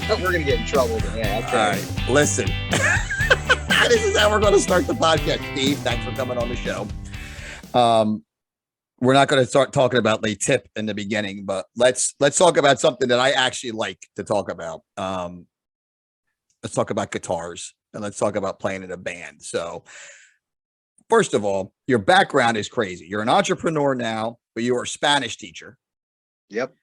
We're gonna get in trouble today. All right, listen. This is how we're going to start the podcast. Steve, thanks for coming on the show. We're not going to start talking about the tip in the beginning, but let's talk about something that I actually like to talk about. Let's talk about guitars, and let's talk about playing in a band. So, first of all, your background is crazy. You're an entrepreneur now, but you were a Spanish teacher. Yep.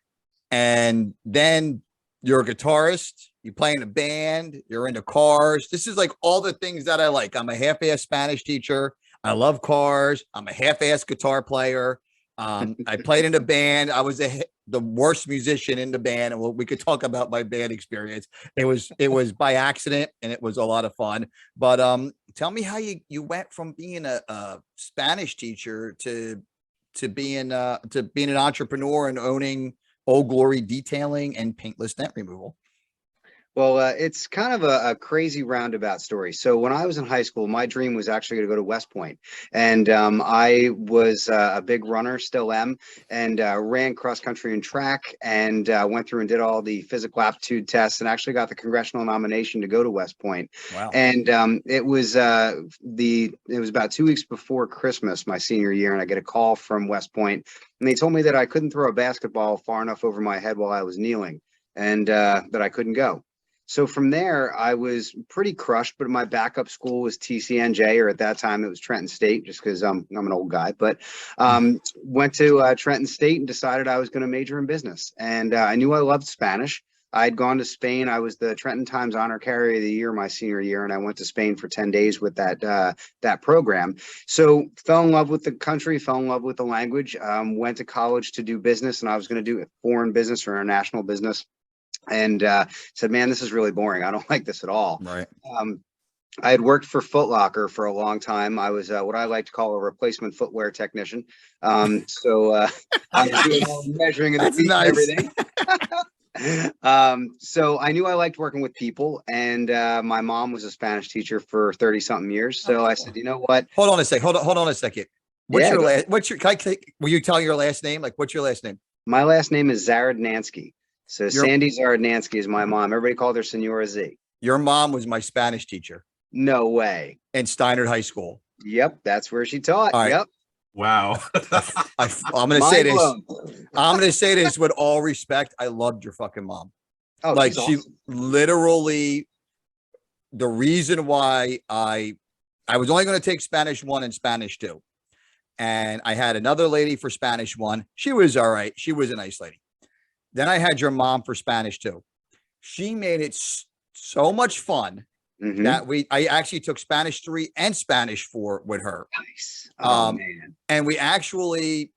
And then you're a guitarist, you play in a band, you're into cars. This is like all the things that I like. I'm a half-ass Spanish teacher. I love cars. I'm a half-ass guitar player. I played in a band. I was the worst musician in the band. And we could talk about my band experience. It was by accident, and it was a lot of fun. But tell me how you went from being a Spanish teacher to being an entrepreneur and owning Old Glory Detailing and Paintless Dent Removal. Well, it's kind of a crazy roundabout story. So when I was in high school, my dream was actually to go to West Point. And I was a big runner, still am, and ran cross country and track, and went through and did all the physical aptitude tests, and actually got the congressional nomination to go to West Point. Wow. And it was about 2 weeks before Christmas, my senior year, and I get a call from West Point, and they told me that I couldn't throw a basketball far enough over my head while I was kneeling, and that I couldn't go. So from there, I was pretty crushed, but my backup school was TCNJ, or at that time it was Trenton State, just because I'm an old guy, but went to Trenton State and decided I was going to major in business. And I knew I loved Spanish. I'd gone to Spain. I was the Trenton Times Honor Carrier of the Year my senior year, and I went to Spain for 10 days with that program. So fell in love with the country, fell in love with the language, went to college to do business, and I was going to do foreign business or international business. And said, man, this is really boring. I don't like this at all. Right. I had worked for Foot Locker for a long time. I was what I like to call a replacement footwear technician. So I was doing all the measuring and the feet and everything. So I knew I liked working with people, and my mom was a Spanish teacher for 30 something years. So I said, you know what? Hold on a second. Will you tell your last name? Like, what's your last name? My last name is Zarodnansky. So Sandy Zarodnansky is my mom. Everybody called her Senora Z. Your mom was my Spanish teacher. No way. In Steinert High School. Yep, that's where she taught. Right. Yep. Wow. I'm going to say this. I'm going to say this with all respect. I loved your fucking mom. Oh, like, she's she awesome. literally, the reason why I was only going to take Spanish 1 and Spanish 2. And I had another lady for Spanish 1. She was all right. She was a nice lady. Then I had your mom for Spanish 2. She made it so much fun that I actually took Spanish 3 and Spanish 4 with her. Nice. Oh, man. And we actually,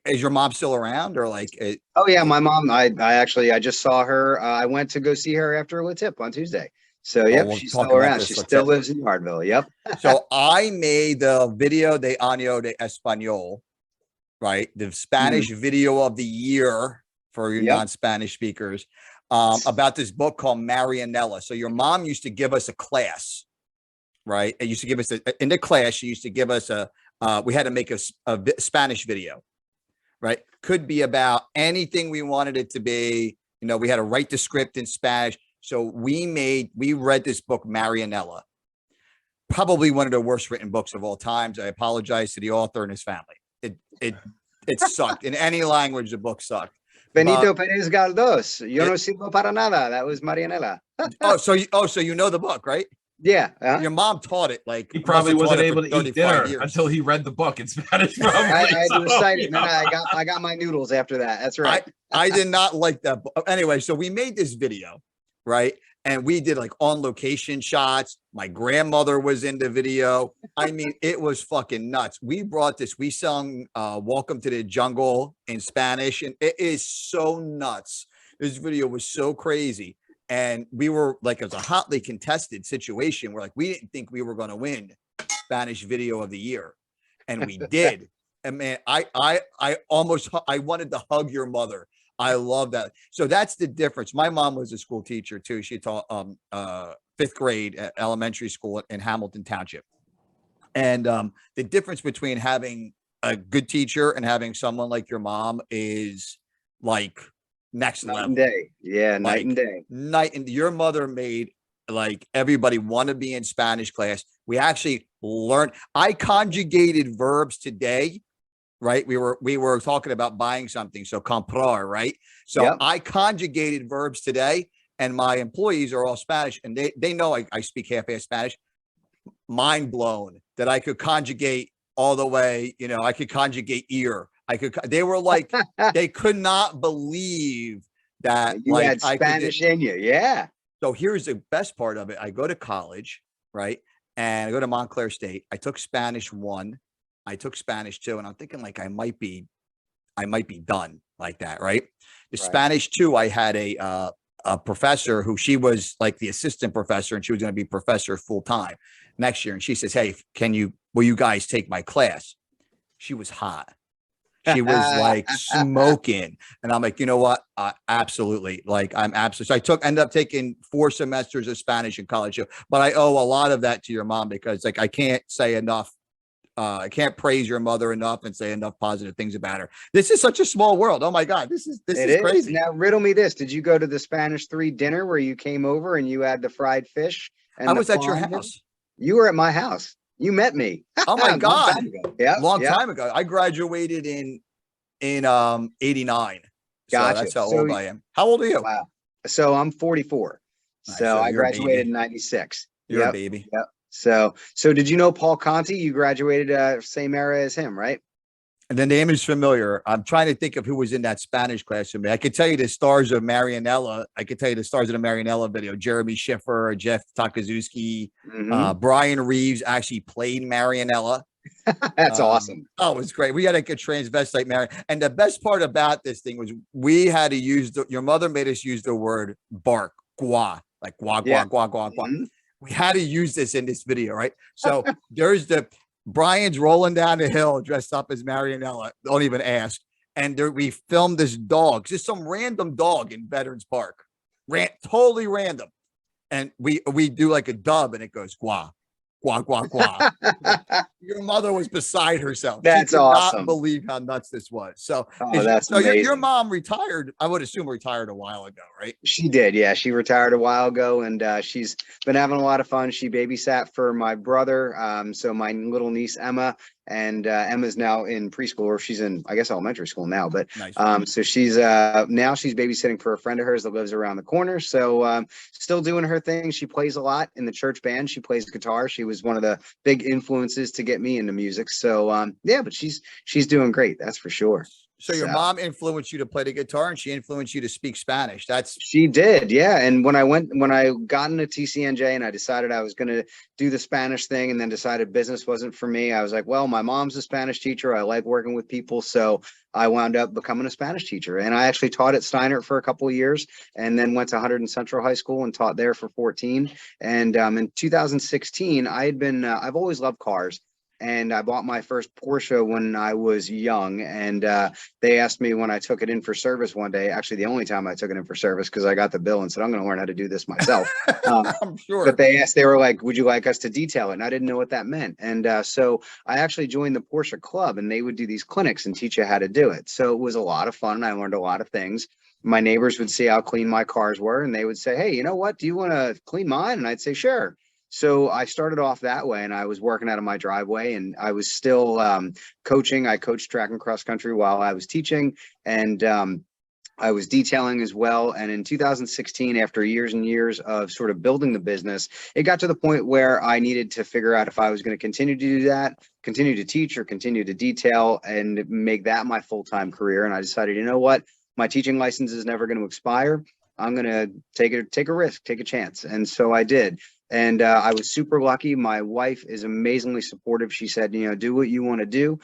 is your mom still around, or like? Oh yeah, my mom. I just saw her. I went to go see her after La Tip on Tuesday. So yep, she's still around. She still lives in Yardville. Yep. So I made the video de año de español, right? The Spanish video of the year for your non-Spanish speakers, about this book called Marianella. So your mom used to give us a class, right? It used to give us in the class. She used to give us we had to make a Spanish video, right? Could be about anything we wanted it to be. You know, we had to write the script in Spanish. So we read this book, Marianella, probably one of the worst written books of all times. I apologize to the author and his family. It sucked. In any language, the book sucked. Benito Perez Galdós. Yo no sirvo para nada. That was Marianella. So you know the book, right? Yeah. Your mom taught it. Like, he probably wasn't able to eat dinner until he read the book in Spanish. Probably. I had to recite it, and then I got my noodles after that. That's right. I did not like that book. Anyway, so we made this video, right? And we did like on location shots. My grandmother was in the video. I mean, it was fucking nuts. We sung Welcome to the Jungle in Spanish, and it is so nuts. This video was so crazy. And we were like, it was a hotly contested situation where like, we didn't think we were going to win Spanish video of the year. And we did. And man, I wanted to hug your mother. I love that. So that's the difference. My mom was a school teacher too. She taught 5th grade at elementary school in Hamilton Township. And the difference between having a good teacher and having someone like your mom is like next Night level. and day. Yeah, night Like, and day. night and your mother made like everybody want to be in Spanish class. We actually learned. I conjugated verbs today, right? We were talking about buying something, so comprar, right? So Yep. I conjugated verbs today, and my employees are all Spanish, and they know I speak half-assed Spanish. Mind blown that I could conjugate all the way. You know, I could conjugate ear. They were like, they could not believe that You like had I could Spanish in you. Yeah. So here's the best part of it. I go to college, right? And I go to Montclair State. I took Spanish 1. I took Spanish 2. And I'm thinking like I might be done like that, right? The Right. Spanish 2, I had a professor who she was like the assistant professor, and she was going to be professor full time next year. And she says, "Hey, will you guys take my class?" She was hot. She was like smoking. And I'm like, you know what? Absolutely. Like I'm absolutely. So ended up taking 4 semesters of Spanish in college, but I owe a lot of that to your mom because like, I can't say enough. I can't praise your mother enough and say enough positive things about her. This is such a small world. Oh my God. This is crazy. Now riddle me this. Did you go to the Spanish 3 dinner where you came over and you had the fried fish? And I was at your house. You were at my house. You met me. Oh my God. Yeah. Long time ago. I graduated in 89. So Gotcha. that's how old I am. How old are you? Wow. So I'm 44. Nice. So I you're a graduated baby. in 96. You're a baby. Yep. So did you know Paul Conti? You graduated same era as him, right? And the name is familiar. I'm trying to think of who was in that Spanish class with me. I could tell you the stars of Marianella. I could tell you the stars of the Marianella video. Jeremy Schiffer, Jeff Takazuski, Brian Reeves actually played Marianella. That's awesome. Oh, it was great. We had like a transvestite Marion. And the best part about this thing was we had to use your mother made us use the word bark, gua, like gua, gua, gua, gua, gua. We had to use this in this video, right? So there's Brian's rolling down the hill dressed up as Marianella. Don't even ask. And we filmed this dog, just some random dog in Veterans Park, totally random. And we do like a dub, and it goes gua, gua, gua, gua. Your mother was beside herself. That's she could awesome. not believe how nuts this was. So, that's amazing. Your mom retired. I would assume retired a while ago, right? She did. Yeah, she retired a while ago, and she's been having a lot of fun. She babysat for my brother. So my little niece Emma, and Emma's now in preschool, or she's in, I guess, elementary school now. But nice. So she's now she's babysitting for a friend of hers that lives around the corner. So still doing her thing. She plays a lot in the church band. She plays guitar. She was one of the big influences to get me into music. So yeah, but she's doing great. That's for sure. So your mom influenced you to play the guitar, and she influenced you to speak Spanish. She did, yeah. And when I got into TCNJ and I decided I was going to do the Spanish thing, and then decided business wasn't for me, I was like, well, my mom's a Spanish teacher. I like working with people, so I wound up becoming a Spanish teacher. And I actually taught at Steinert for a couple of years, and then went to 100 Central High School and taught there for 14. And in 2016, I've always loved cars. And I bought my first Porsche when I was young. And they asked me when I took it in for service one day, actually the only time I took it in for service, because I got the bill and said, I'm going to learn how to do this myself. I'm sure. But they were like, would you like us to detail it? And I didn't know what that meant. And so I actually joined the Porsche Club, and they would do these clinics and teach you how to do it. So it was a lot of fun. I learned a lot of things. My neighbors would see how clean my cars were, and they would say, hey, you know what? Do you want to clean mine? And I'd say, sure. So I started off that way, and I was working out of my driveway, and I was still coaching. I coached track and cross country while I was teaching, and I was detailing as well. And in 2016, after years and years of sort of building the business, it got to the point where I needed to figure out if I was going to continue to do that, continue to teach, or continue to detail and make that my full-time career. And I decided, you know what? My teaching license is never going to expire. I'm going to take a risk, take a chance. And so I did. And I was super lucky. My wife is amazingly supportive. She said, do what you want to do.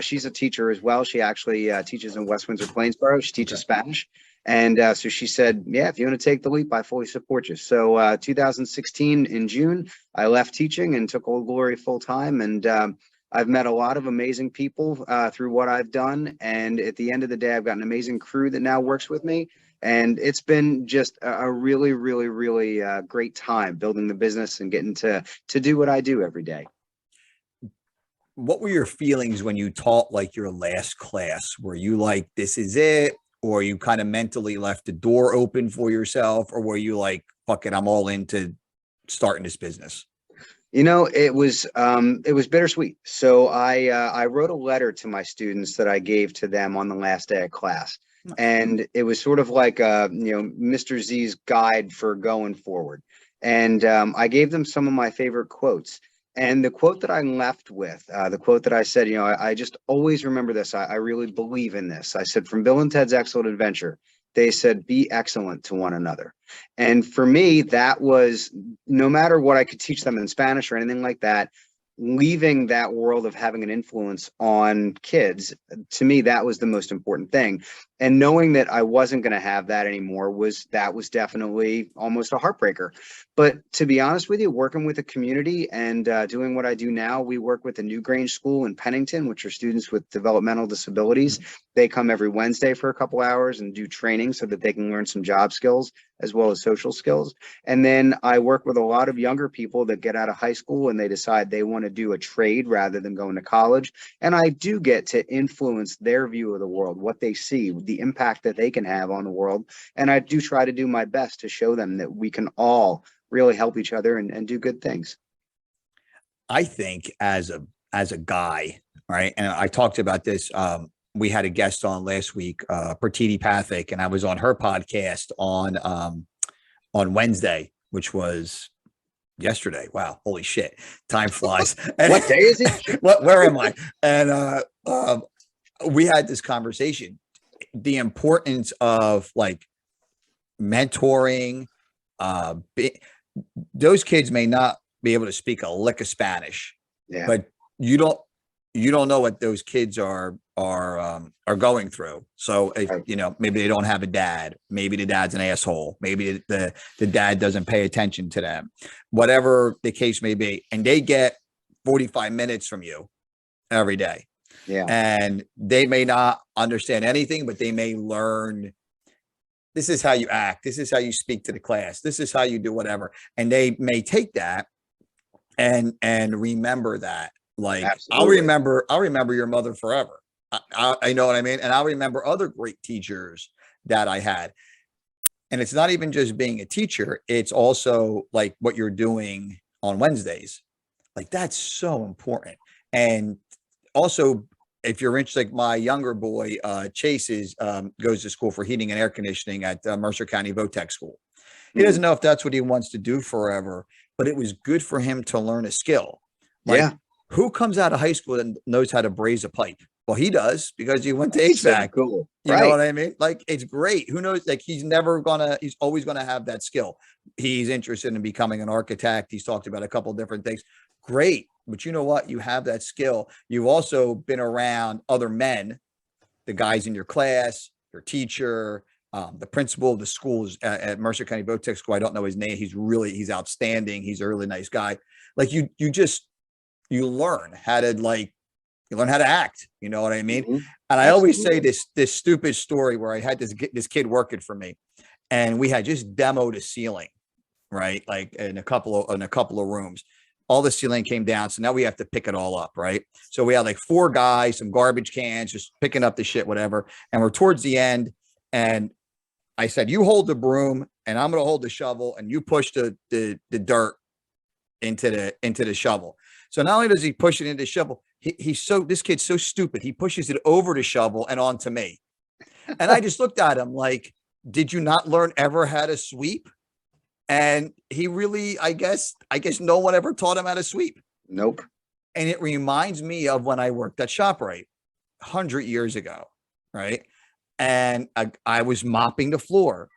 She's a teacher as well. She actually teaches in West Windsor, Plainsboro. She teaches Spanish. And so she said, yeah, if you want to take the leap, I fully support you. So 2016 in June, I left teaching and took Old Glory full time. And I've met a lot of amazing people through what I've done. And at the end of the day, I've got an amazing crew that now works with me. And it's been just a really, really, really great time building the business and getting to do what I do every day. What were your feelings when you taught like your last class? Were you like, this is it? or you kind of mentally left the door open for yourself, or were you like, fuck it, I'm all into starting this business? You know, it was bittersweet. So I wrote a letter to my students that I gave to them on the last day of class. And it was sort of like Mr. Z's guide for going forward. And I gave them some of my favorite quotes. And the quote that I left with, the quote that I said, I just always remember this. I really believe in this. I said, from Bill and Ted's Excellent Adventure, they said, be excellent to one another. And for me, that was, no matter what I could teach them in Spanish or anything like that, leaving that world of having an influence on kids, to me, that was the most important thing. And knowing that I wasn't going to have that anymore was definitely almost a heartbreaker. But to be honest with you, working with a community and doing what I do now, we work with the New Grange School in Pennington, which are students with developmental disabilities. They come every Wednesday for a couple hours and do training so that they can learn some job skills as well as social skills. And then I work with a lot of younger people that get out of high school and they decide they want to do a trade rather than going to college. And I do get to influence their view of the world, what they see, the impact that they can have on the world. And I do try to do my best to show them that we can all really help each other and do good things. I think as a guy, right? And I talked about this. We had a guest on last week, Pratiti Pathak, and I was on her podcast on Wednesday, which was yesterday. Wow, holy shit, time flies. What day is it? Where am I? And we had this conversation, the importance of like mentoring. Those kids may not be able to speak a lick of Spanish, but you don't know what those kids are going through. So maybe they don't have a dad, maybe the dad's an asshole, maybe the dad doesn't pay attention to them, whatever the case may be, and they get 45 minutes from you every day. And they may not understand anything, but they may learn, this is how you act, this is how you speak to the class, this is how you do whatever, and they may take that and remember that. Like, absolutely. I'll remember your mother forever. I know what I mean? And I'll remember other great teachers that I had. And it's not even just being a teacher. It's also like what you're doing on Wednesdays. Like, that's so important. And also, if you're interested, like my younger boy, Chase goes to school for heating and air conditioning at Mercer County Votech School. He doesn't know if that's what he wants to do forever, but it was good for him to learn a skill. Like, who comes out of high school and knows how to braze a pipe? Well, he does, because he went to HVAC. So cool. You know what I mean? Like, it's great. Who knows? Like, he's always going to have that skill. He's interested in becoming an architect. He's talked about a couple of different things. Great. But you know what? You have that skill. You've also been around other men, the guys in your class, your teacher, the principal of the schools at Mercer County Votech School. I don't know his name. He's outstanding. He's a really nice guy. Like, you learn how to act. You know what I mean? And I always say this stupid story where I had this kid working for me, and we had just demoed a ceiling, right? Like in a couple of rooms. All the ceiling came down, so now we have to pick it all up, right? So we had like 4 guys, some garbage cans, just picking up the shit, whatever. And we're towards the end, and I said, you hold the broom and I'm going to hold the shovel, and you push the dirt into the shovel. So not only does he push it into the shovel, this kid's so stupid. He pushes it over the shovel and onto me. And I just looked at him like, did you not learn ever how to sweep? And he really, I guess no one ever taught him how to sweep. Nope. And it reminds me of when I worked at ShopRite 100 years ago, right? And I was mopping the floor,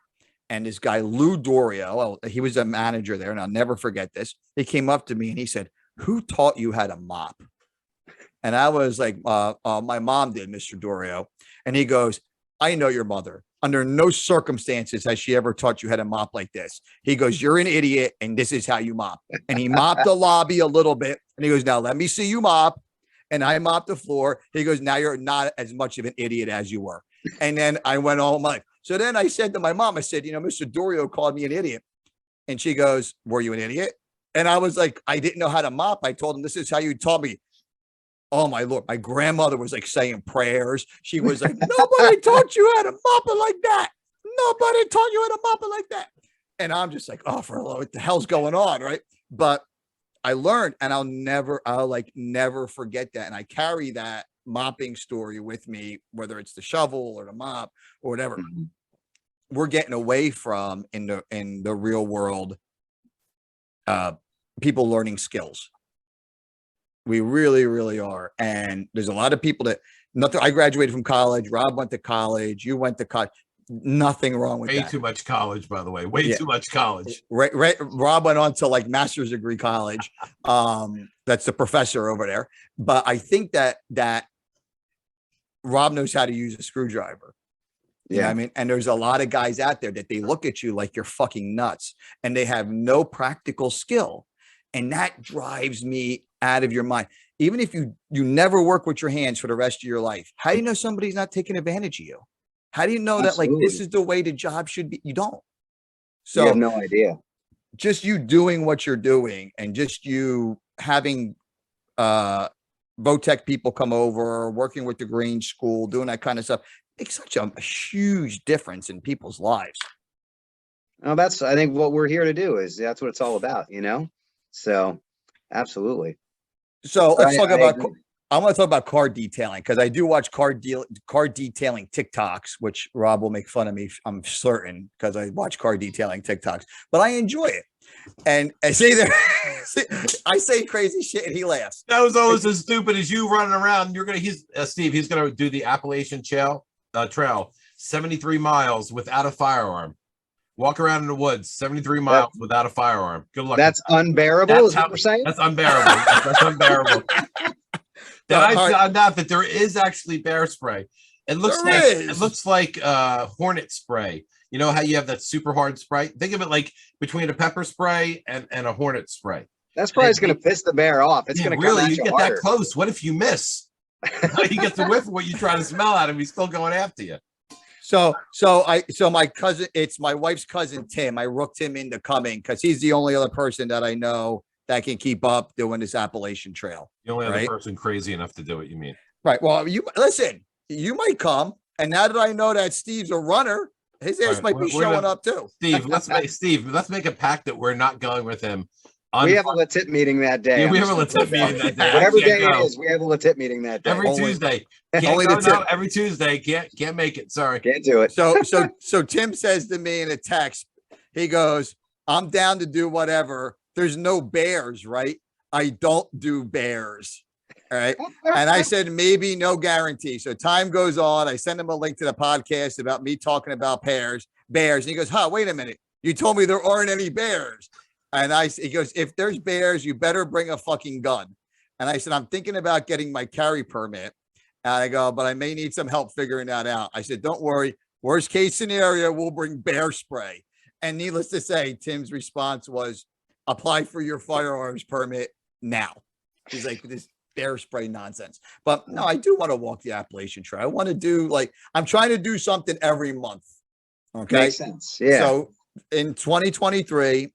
and this guy, Lou Dorio, he was a manager there, and I'll never forget this. He came up to me and he said, who taught you how to mop? And I was like, my mom did, Mr. Dorio. And he goes, I know your mother. Under no circumstances has she ever taught you how to mop like this. He goes, you're an idiot, and this is how you mop. And he mopped the lobby a little bit, and he goes, now let me see you mop. And I mopped the floor. He goes, now you're not as much of an idiot as you were. And then I went home. So then I said to my mom, I said, Mr. Dorio called me an idiot. And she goes, were you an idiot? And I was like, I didn't know how to mop. I told him, this is how you taught me. Oh my Lord. My grandmother was like saying prayers. She was like, nobody taught you how to mop it like that. Nobody taught you how to mop it like that. And I'm just like, oh, for what the hell's going on? Right. But I learned, and I'll never forget that. And I carry that mopping story with me, whether it's the shovel or the mop or whatever. Mhm. We're getting away from in the real world, people learning skills. We really, really are. And there's a lot of people that I graduated from college. Rob went to college. You went to college. Nothing wrong with that. Way too much college, by the way. Way too much college. Right. Rob went on to like master's degree college. That's the professor over there. But I think that Rob knows how to use a screwdriver. You know what I mean? And there's a lot of guys out there that they look at you like you're fucking nuts, and they have no practical skill. And that drives me out of your mind. Even if you never work with your hands for the rest of your life, how do you know somebody's not taking advantage of you? How do you know that like this is the way the job should be? You don't. So you have no idea. Just you doing what you're doing, and just you having Votech people come over, working with the Green School, doing that kind of stuff, makes such a huge difference in people's lives. No, I think what we're here to do is that's what it's all about, you know? So absolutely. So let's talk about, I want to talk about car detailing, because I do watch car detailing TikToks, which Rob will make fun of me, I'm certain, because I watch car detailing TikToks, but I enjoy it. And I say there, I say crazy shit and he laughs. That was always as stupid as you running around. Steve, he's going to do the Appalachian Trail, 73 miles without a firearm. Walk around in the woods, 73 miles without a firearm. Good luck. That's unbearable, is what you're saying? That's unbearable. That's unbearable. Then I found out that there is actually bear spray. It looks like hornet spray. You know how you have that super hard spray? Think of it like between a pepper spray and a hornet spray. That spray is going to piss the bear off. It's going to really, come at you get harder. that close. What if you miss? He gets a whiff of what you try to smell at him. He's still going after you. So my cousin, it's my wife's cousin, Tim. I rooked him into coming because he's the only other person that I know that can keep up doing this Appalachian Trail. The only other person crazy enough to do it, you mean? Right. Well, you might come. And now that I know that Steve's a runner, his ass might be showing up too. Steve, let's make a pact that we're not going with him. We have a Latit meeting that day. Yeah, we have a Latit meeting that day. Whatever day it is, we have a Latit meeting that day. Every Tuesday. Every Tuesday. Can't make it. Sorry. Can't do it. So Tim says to me in a text, he goes, I'm down to do whatever. There's no bears, right? I don't do bears. All right. And I said, maybe, no guarantee. So time goes on. I send him a link to the podcast about me talking about bears. And he goes, wait a minute. You told me there aren't any bears. And he goes, if there's bears, you better bring a fucking gun. And I said, I'm thinking about getting my carry permit. And I go, but I may need some help figuring that out. I said, don't worry. Worst case scenario, we'll bring bear spray. And needless to say, Tim's response was, apply for your firearms permit now. He's like, this bear spray nonsense. But no, I do want to walk the Appalachian Trail. I want to do I'm trying to do something every month. Okay. Makes sense. Yeah. So in 2023,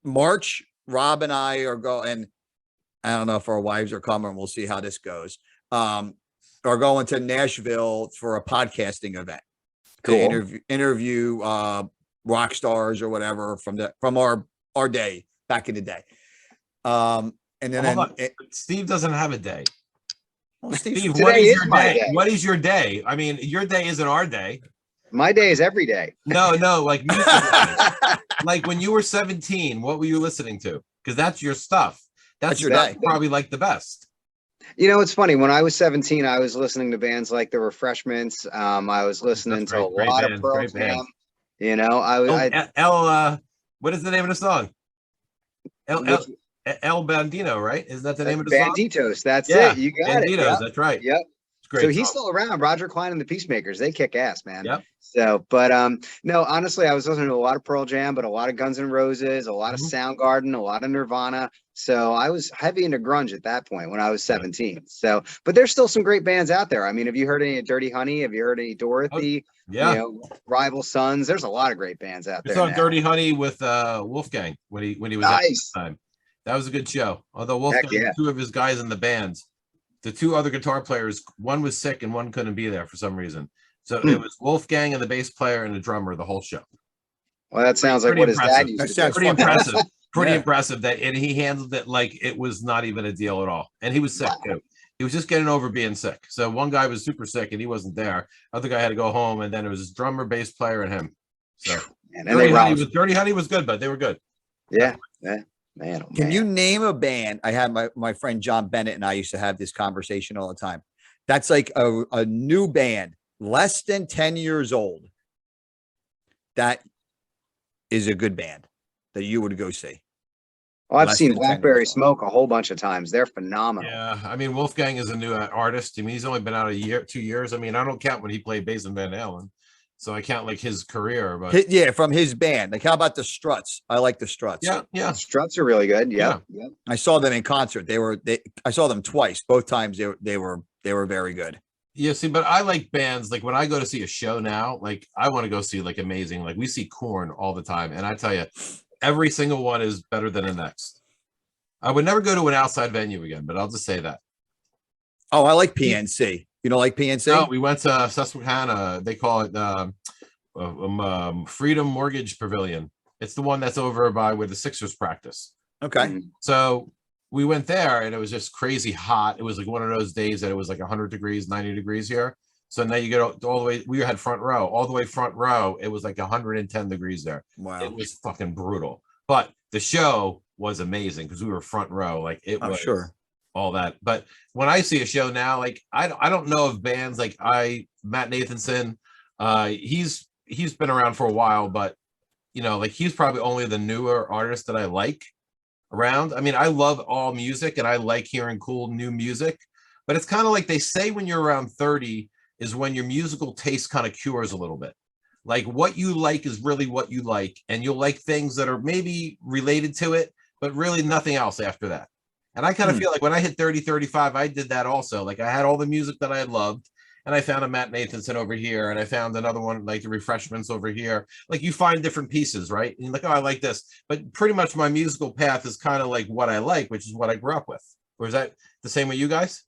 March, Rob and I are going, I don't know if our wives are coming, we'll see how this goes. Are going to Nashville for a podcasting event. Cool. To interview rock stars or whatever from our day back in the day. And then Steve doesn't have a day. Well, Steve, what is your day? What is your day? I mean, your day isn't our day. My day is every day. No, like music. Like when you were 17, what were you listening to? Because that's your stuff. That's your day. Probably like the best. You know, it's funny. When I was 17, I was listening to bands like The Refreshments. I was listening to a lot of Pearl Jam. You know, what is the name of the song? El Bandito, right? Is that the name of the song? Banditos. That's it. You got it. Yep. That's right. Yep. So he's still around. Roger Klein and the Peacemakers. They kick ass, man. Yep. So, but no, honestly, I was listening to a lot of Pearl Jam, but a lot of Guns N' Roses, a lot of Soundgarden, a lot of Nirvana. So I was heavy into grunge at that point when I was 17. So, but there's still some great bands out there. I mean, have you heard any of Dirty Honey? Have you heard any Dorothy? Yeah. You know, Rival Sons. There's a lot of great bands out there. I saw Dirty Honey with Wolfgang when he was nice. at the time. That was a good show. Although Heck Wolfgang, yeah. 2 of his guys in the bands, the 2 other guitar players, one was sick and one couldn't be there for some reason. So it was Wolfgang and the bass player and the drummer the whole show. Well, that sounds like Pretty what his dad impressive. used That to sounds do. Pretty impressive. Pretty Yeah. impressive that, and he handled it like it was not even a deal at all. And he was sick too. He was just getting over being sick. So one guy was super sick and he wasn't there. Other guy had to go home, and then it was his drummer, bass player, and him. So And then they rocked. Dirty Honey was good, but they were good. Yeah, yeah, man. Oh, Can man. you name a band? I had my friend John Bennett and I used to have this conversation all the time. That's like a new band, less than 10 years old. That is a good band that you would go see. Oh, I've less seen than 10 Blackberry years old. Smoke a whole bunch of times. They're phenomenal. Yeah, I mean, Wolfgang is a new artist. I mean, he's only been out a year, 2 years. I mean, I don't count when he played bass in Van Halen, so I count like his career. But Yeah, from his band. Like, how about the Struts? I like the Struts. yeah, Struts are really good. Yep. I saw them in concert. I saw them twice. Both times they were very good. yeah. See, but I like bands. Like when I go to see a show now, like I want to go see like amazing. Like we see Korn all the time, and I tell you, every single one is better than the next. I would never go to an outside venue again, but I'll just say that. Oh, I like PNC. You don't like PNC? No, we went to Susquehanna. They call it Freedom Mortgage Pavilion. It's the one that's over by where the Sixers practice. Okay. So we went there, and it was just crazy hot. It was like one of those days that it was like 100 degrees, 90 degrees here. So now you get all the way. We had front row, all the way front row. It was like 110 degrees there. Wow. It was fucking brutal. But the show was amazing because we were front row. Like it was sure. all that. But when I see a show now, like I don't know of bands like Matt Nathanson. He's been around for a while, but you know, like he's probably only the newer artist that I like around. I mean, I love all music and I like hearing cool new music, but it's kind of like they say when you're around 30 is when your musical taste kind of cures a little bit. Like what you like is really what you like, and you'll like things that are maybe related to it, but really nothing else after that. And I kind of feel like when I hit 30, 35, I did that also. Like I had all the music that I loved, and I found a Matt Nathanson over here, and I found another one like the Refreshments over here. Like you find different pieces, right? And you're like, oh, I like this. But pretty much my musical path is kind of like what I like, which is what I grew up with. Or is that the same with you guys?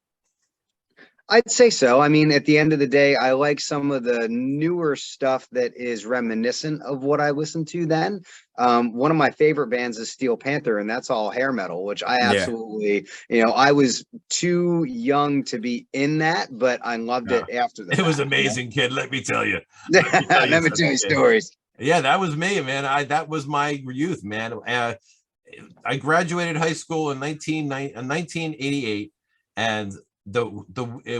I'd say so. I mean, at the end of the day, I like some of the newer stuff that is reminiscent of what I listened to then. One of my favorite bands is Steel Panther, and that's all hair metal, which I absolutely, I was too young to be in that, but I loved it after that. It was amazing, kid. Let me tell you. Let me tell you stories. Yeah, that was me, man. That was my youth, man. I graduated high school in 1988, and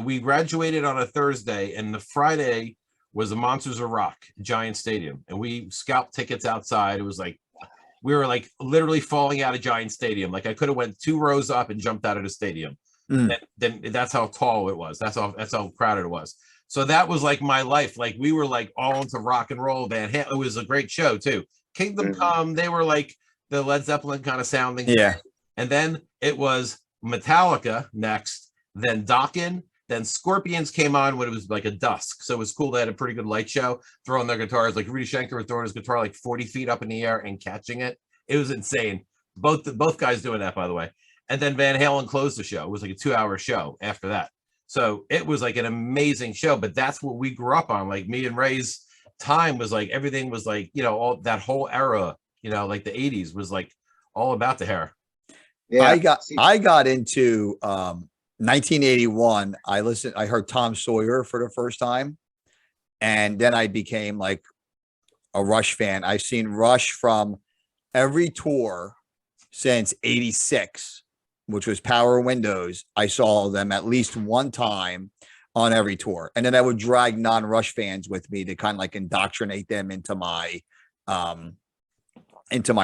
we graduated on a Thursday, and the Friday was the Monsters of Rock Giant Stadium, and we scalped tickets outside. It was like we were like literally falling out of Giant Stadium. Like I could have went 2 rows up and jumped out of the stadium. Then that's how tall it was. That's how crowded it was. So that was like my life. Like we were like all into rock and roll. Van Halen. It was a great show too. Kingdom Come. They were like the Led Zeppelin kind of sounding. Yeah. And then it was Metallica next. Then Dokken, then Scorpions came on when it was like a dusk. So it was cool. They had a pretty good light show, throwing their guitars. Like Rudy Schenker was throwing his guitar like 40 feet up in the air and catching it. It was insane. Both guys doing that, by the way. And then Van Halen closed the show. It was like a 2-hour show after that. So it was like an amazing show, but that's what we grew up on. Like me and Ray's time was like, everything was like, all that whole era, like the 80s was like all about the hair. Yeah. I got into, 1981, I heard Tom Sawyer for the first time, and then I became like a Rush fan. I've seen Rush from every tour since 86, which was Power Windows. I saw them at least one time on every tour, and then I would drag non-Rush fans with me to kind of like indoctrinate them into my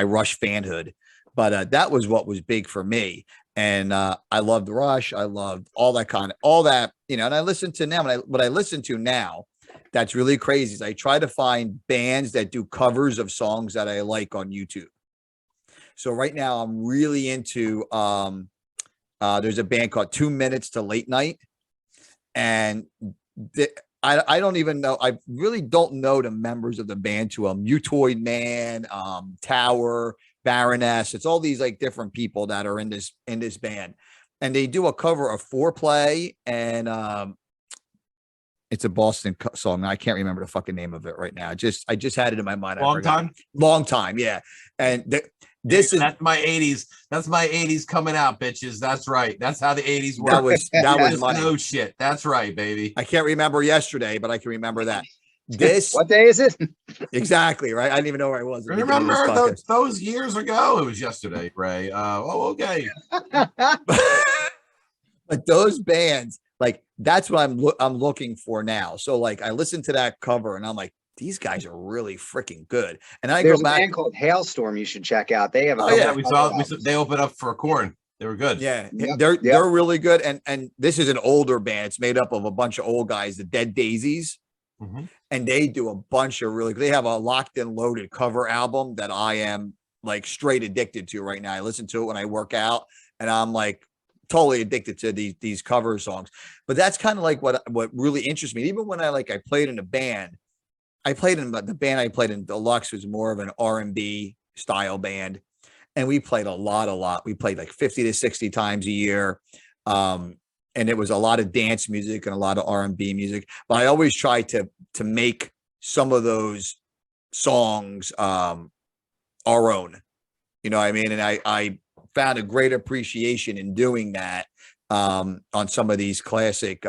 Rush fanhood. But that was what was big for me. And I loved Rush. I loved all that, and I listen to now. What I listen to now, that's really crazy, is I try to find bands that do covers of songs that I like on YouTube. So right now I'm really into, there's a band called 2 Minutes to Late Night. And I don't even know. I really don't know the members of the band to Mutoid Man, Tower, Baroness. It's all these like different people that are in this band, and they do a cover of Foreplay, and it's a Boston song. I can't remember the fucking name of it right now. I just had it in my mind. Long time, yeah. And that's my 80s. That's my 80s coming out, bitches. That's right. That's how the 80s were. That was money. No shit. That's right, baby. I can't remember yesterday, but I can remember that. What day is it? Exactly, right. I didn't even know where I was. Remember those years ago? It was yesterday, Ray. Okay. But those bands, like, that's what I'm looking for now. So like I listened to that cover and I'm like, these guys are really freaking good. And There's a band called Hailstorm you should check out. They have they opened up for Korn. They were good. Yeah, they're really good. And this is an older band. It's made up of a bunch of old guys, the Dead Daisies. Mm-hmm. And they do a bunch of they have a Locked and Loaded cover album that I am like straight addicted to right now. I listen to it when I work out and I'm like totally addicted to these cover songs. But that's kind of like what really interests me. Even when I played in a band, the band I played in Deluxe was more of an R&B style band. And we played a lot. We played like 50 to 60 times a year. And it was a lot of dance music and a lot of R&B music. But I always try to make some of those songs our own. You know what I mean? And I found a great appreciation in doing that on some of these classic,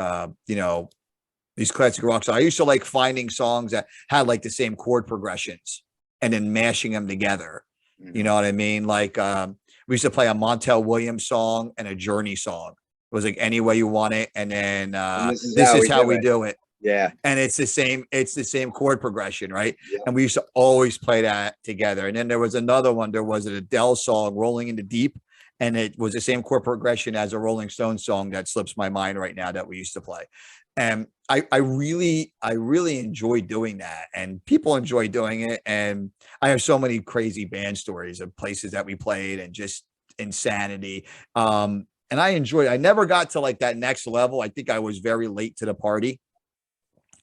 these classic rock songs. I used to like finding songs that had like the same chord progressions and then mashing them together. You know what I mean? Like we used to play a Montel Williams song and a Journey song. It was like Any Way You Want It, and then this is how we do it. Yeah. And it's the same chord progression, right? Yeah. And we used to always play that together. And then there was another one. There was an Adele song, Rolling in the Deep, and it was the same chord progression as a Rolling Stones song that slips my mind right now that we used to play. And I really enjoy doing that, and people enjoy doing it. And I have so many crazy band stories of places that we played and just insanity. And I enjoyed it. I never got to like that next level. I think I was very late to the party.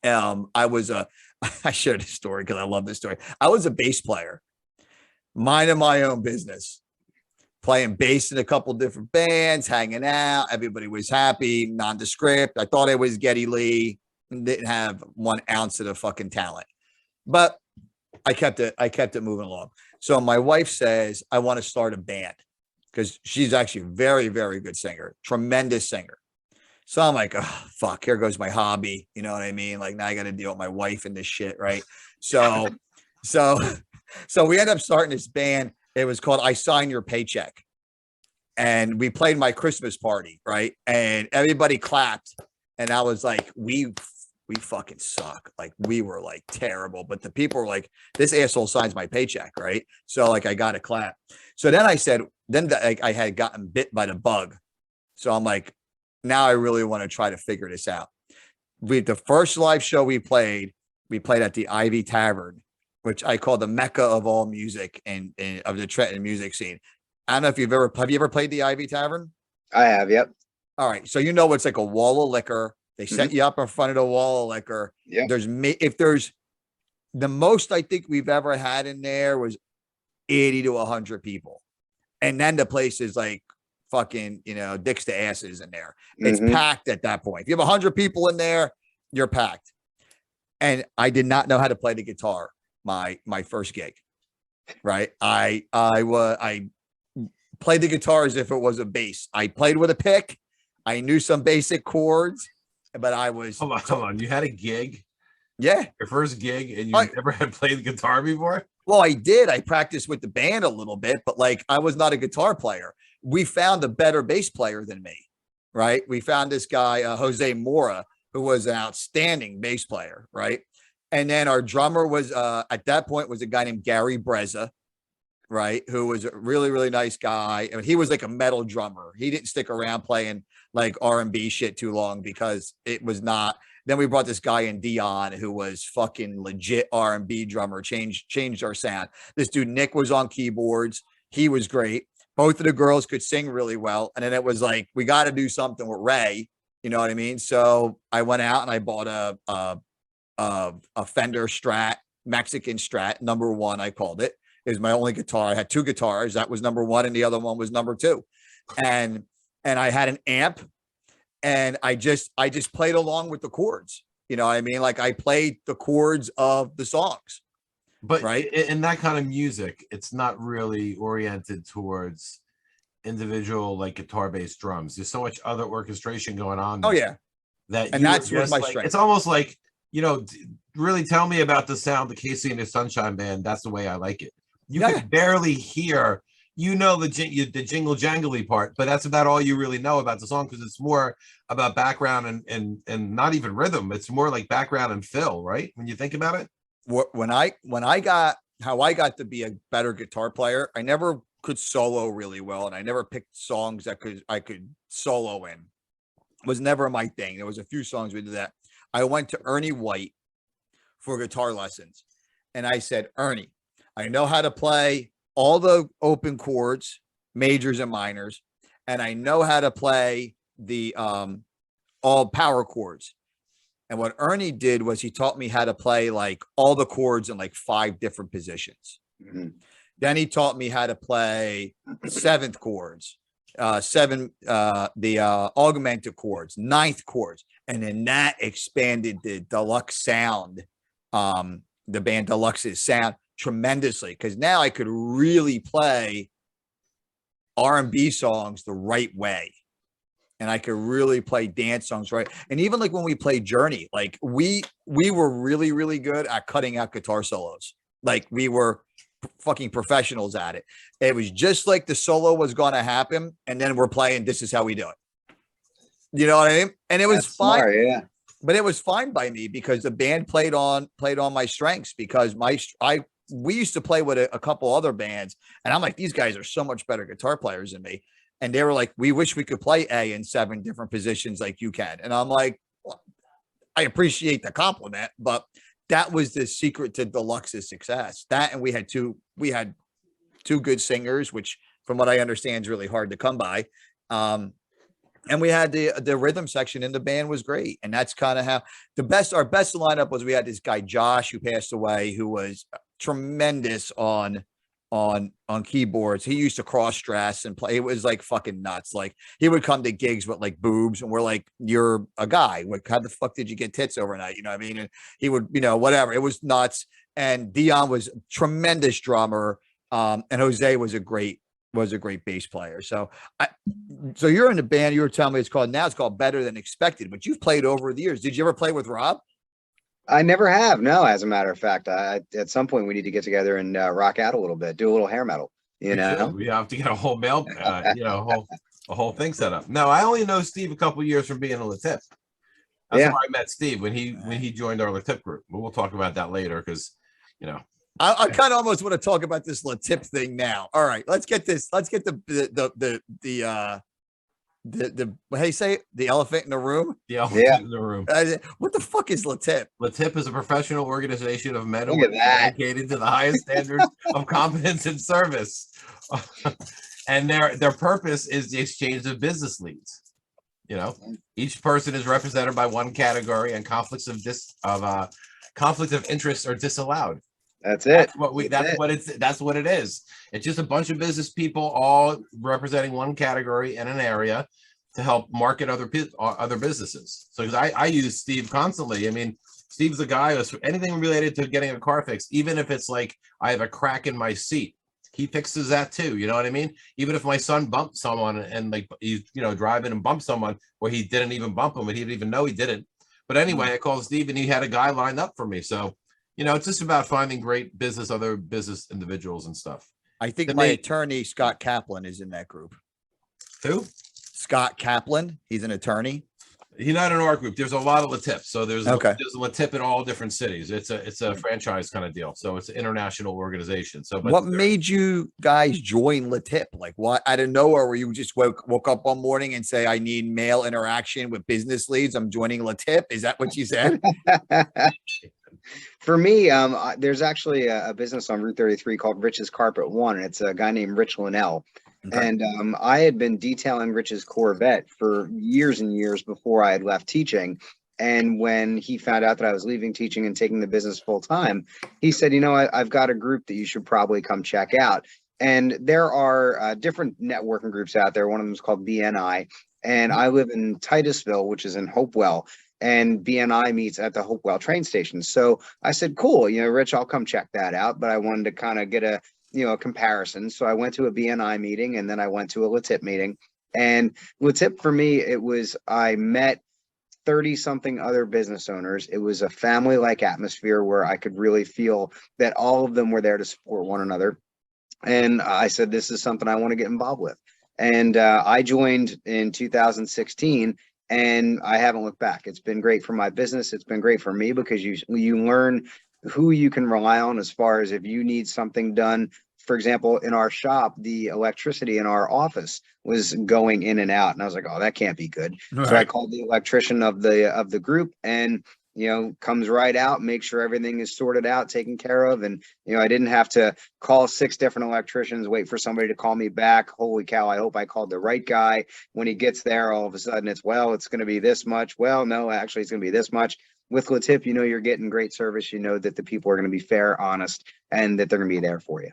I shared this story because I love this story. I was a bass player, minding my own business, playing bass in a couple different bands, hanging out. Everybody was happy, nondescript. I thought I was Geddy Lee and didn't have 1 ounce of the fucking talent, but I kept it moving along. So my wife says, I want to start a band, because she's actually a very, very good singer, tremendous singer. So I'm like, oh, fuck, here goes my hobby. You know what I mean? Like now I got to deal with my wife and this shit, right? So we ended up starting this band. It was called I Sign Your Paycheck. And we played my Christmas party, right? And everybody clapped. And I was like, we fucking suck. Like we were like terrible. But the people were like, this asshole signs my paycheck, right? So like I got to clap. So then I said, I had gotten bit by the bug. So I'm like, now I really want to try to figure this out. The first live show we played at the Ivy Tavern, which I call the Mecca of all music and of the Trenton music scene. I don't know if have you ever played the Ivy Tavern? I have. Yep. All right. So, it's like a wall of liquor. They set you up in front of the wall of liquor. Yeah. There's the most I think we've ever had in there was 80 to 100 people. And then the place is like fucking, dicks to asses in there. It's packed at that point. If you have 100 people in there, you're packed. And I did not know how to play the guitar my first gig. Right. I played the guitar as if it was a bass. I played with a pick. I knew some basic chords, but I was hold on. You had a gig? Yeah. Your first gig, and you never had played the guitar before? Well, I did. I practiced with the band a little bit, but like I was not a guitar player. We found a better bass player than me, right? We found this guy, Jose Mora, who was an outstanding bass player, right? And then our drummer was, at that point, was a guy named Gary Breza, right? Who was a really, really nice guy. And he was like a metal drummer. He didn't stick around playing like R&B shit too long because it was not. Then we brought this guy in, Dion, who was fucking legit R&B drummer, changed our sound. This dude, Nick, was on keyboards. He was great. Both of the girls could sing really well. And then it was like, we got to do something with Ray. You know what I mean? So I went out and I bought a Fender Strat, Mexican Strat, #1, I called it. It was my only guitar. I had 2 guitars. That was number 1, and the other one was number 2. And I had an amp, and I just played along with the chords. You know what I mean? Like I played the chords of the songs. But right, in that kind of music, it's not really oriented towards individual like guitar-based drums. There's so much other orchestration going on there. Oh yeah, That and you that's just my like, strength. it's almost like, you know, really tell me about the sound of Casey and the Sunshine Band. That's the way I like it. You can barely hear, you know, the jingle jangly part, but that's about all you really know about the song, because it's more about background and not even rhythm. It's more like background and fill, right? When you think about it. When I got to be a better guitar player, I never could solo really well, and I never picked songs that I could solo in. It was never my thing. There was a few songs we did that. I went to Ernie White for guitar lessons, and I said, Ernie, I know how to play all the open chords, majors and minors, and I know how to play the all power chords. And what Ernie did was he taught me how to play like all the chords in like 5 different positions. Mhm. Then he taught me how to play 7th chords, the augmented chords, 9th chords. And then that expanded the Deluxe sound, the band Deluxe's sound tremendously, because now I could really play R&B songs the right way. And I could really play dance songs right. And even like when we played Journey, like we were really, really good at cutting out guitar solos. Like we were fucking professionals at it. It was just like the solo was going to happen, and then we're playing, this is how we do it. You know what I mean? And it was That's fine. smart, yeah. But it was fine by me because the band played on my strengths, because we used to play with a couple other bands, and I'm like, these guys are so much better guitar players than me. And they were like, we wish we could play A in 7 different positions like you can. And I'm like, well, I appreciate the compliment, but that was the secret to Deluxe's success. That, and we had two good singers, which from what I understand is really hard to come by. And we had the rhythm section in the band was great. And that's kind of how our best lineup was. We had this guy, Josh, who passed away, who was tremendous on keyboards. He used to cross dress and play. It was like fucking nuts. Like he would come to gigs with like boobs, and we're like, you're a guy. Like, how the fuck did you get tits overnight? You know what I mean? And he would, you know, whatever. It was nuts. And Dion was a tremendous drummer. And Jose was a great bass player. So you're in the band. You were telling me it's called Better Than Expected, but you've played over the years. Did you ever play with Rob? I never have. No, as a matter of fact, at some point we need to get together and rock out a little bit, do a little hair metal. You know, we have to get a whole a whole thing set up. No, I only know Steve a couple years from being a LaTip. That's how I met Steve when he joined our LaTip group. But we'll talk about that later, because you know. I kind of almost want to talk about this LaTip thing now. All right, let's get this. Let's get how do you say it? The elephant in the room? The elephant in the room. What the fuck is LaTip? LaTip is a professional organization of men who are dedicated to the highest standards of competence and service. And their purpose is the exchange of business leads. You know, each person is represented by one category, and conflicts of interest are disallowed. That's it. That's what it is. It's just a bunch of business people all representing one category in an area to help market other businesses. So because I use Steve constantly. I mean, Steve's the guy who's anything related to getting a car fixed, even if it's like I have a crack in my seat, he fixes that too. You know what I mean? Even if my son bumped someone and like he's driving and bumped someone where he didn't even bump him and he didn't even know he didn't. But anyway, I called Steve and he had a guy lined up for me. So it's just about finding great other business individuals and stuff. I think my attorney, Scott Kaplan, is in that group. Who? Scott Kaplan. He's an attorney. He's not in our group. There's a lot of LaTip. So there's a LaTip in all different cities. It's a franchise kind of deal. So it's an international organization. So what made you guys join LaTip? Like what, out of nowhere, where you just woke up one morning and say, I need male interaction with business leads, I'm joining LaTip? Is that what you said? For me, there's actually a business on Route 33 called Rich's Carpet One, and it's a guy named Rich Linnell. Okay. And I had been detailing Rich's Corvette for years and years before I had left teaching. And when he found out that I was leaving teaching and taking the business full time, he said, you know, I've got a group that you should probably come check out. And there are different networking groups out there. One of them is called BNI. And I live in Titusville, which is in Hopewell. And BNI meets at the Hopewell train station. So I said, cool, you know, Rich, I'll come check that out. But I wanted to kind of get a, you know, a comparison. So I went to a BNI meeting, and then I went to a LaTip meeting. And LaTip for me, it was, I met 30 something other business owners. It was a family like atmosphere where I could really feel that all of them were there to support one another. And I said, this is something I want to get involved with. And I joined in 2016, and I haven't looked back. It's been great for my business. It's been great for me because you learn who you can rely on as far as if you need something done. For example, in our shop, the electricity in our office was going in and out, and I was like, "Oh, that can't be good." Right. So I called the electrician of the group, and you know, comes right out, make sure everything is sorted out, taken care of, and you know, I didn't have to call 6 different electricians, wait for somebody to call me back. Holy cow! I hope I called the right guy. When he gets there, all of a sudden it's going to be this much. Well, no, actually, it's going to be this much. With LaTip, you know, you're getting great service. You know that the people are going to be fair, honest, and that they're going to be there for you.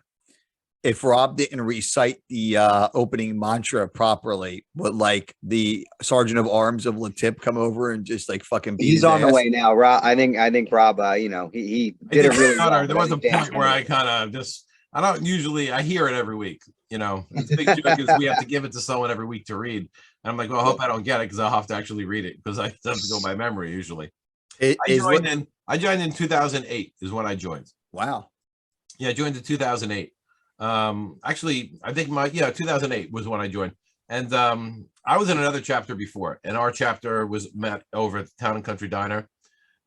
If Rob didn't recite the opening mantra properly, would like the sergeant of arms of LaTip come over and just like fucking beat He's his on the ass? way now. Rob, I think Rob, you know, he did it really well. There was a point where I kind of just, I don't usually, I hear it every week. You know, the big joke is we have to give it to someone every week to read. And I'm like, well, I hope I don't get it because I'll have to actually read it because I have to go by memory usually. I joined in 2008 is when I joined. Wow. Yeah, I joined in 2008. Actually, I think 2008 was when I joined. And I was in another chapter before, and our chapter was met over at the Town and Country Diner.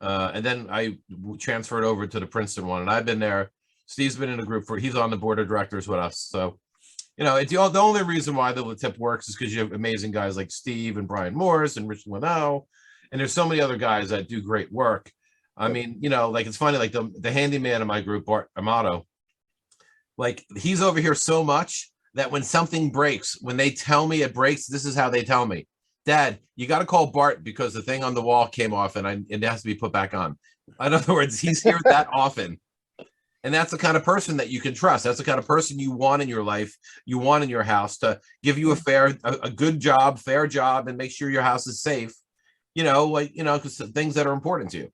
And then I transferred over to the Princeton one, and I've been there. Steve's been in the group he's on the board of directors with us. So, you know, it's the only reason why the LaTip works is because you have amazing guys like Steve and Brian Morris and Rich Linnell. And there's so many other guys that do great work. I mean, you know, like it's funny, like the handyman in my group, Bart Amato, like he's over here so much that when something breaks, when they tell me it breaks, this is how they tell me. Dad, you got to call Bart because the thing on the wall came off and it has to be put back on. In other words, he's here that often. And that's the kind of person that you can trust. That's the kind of person you want in your life, you want in your house to give you a good job, fair job, and make sure your house is safe. You know, like, you know, because things that are important to you.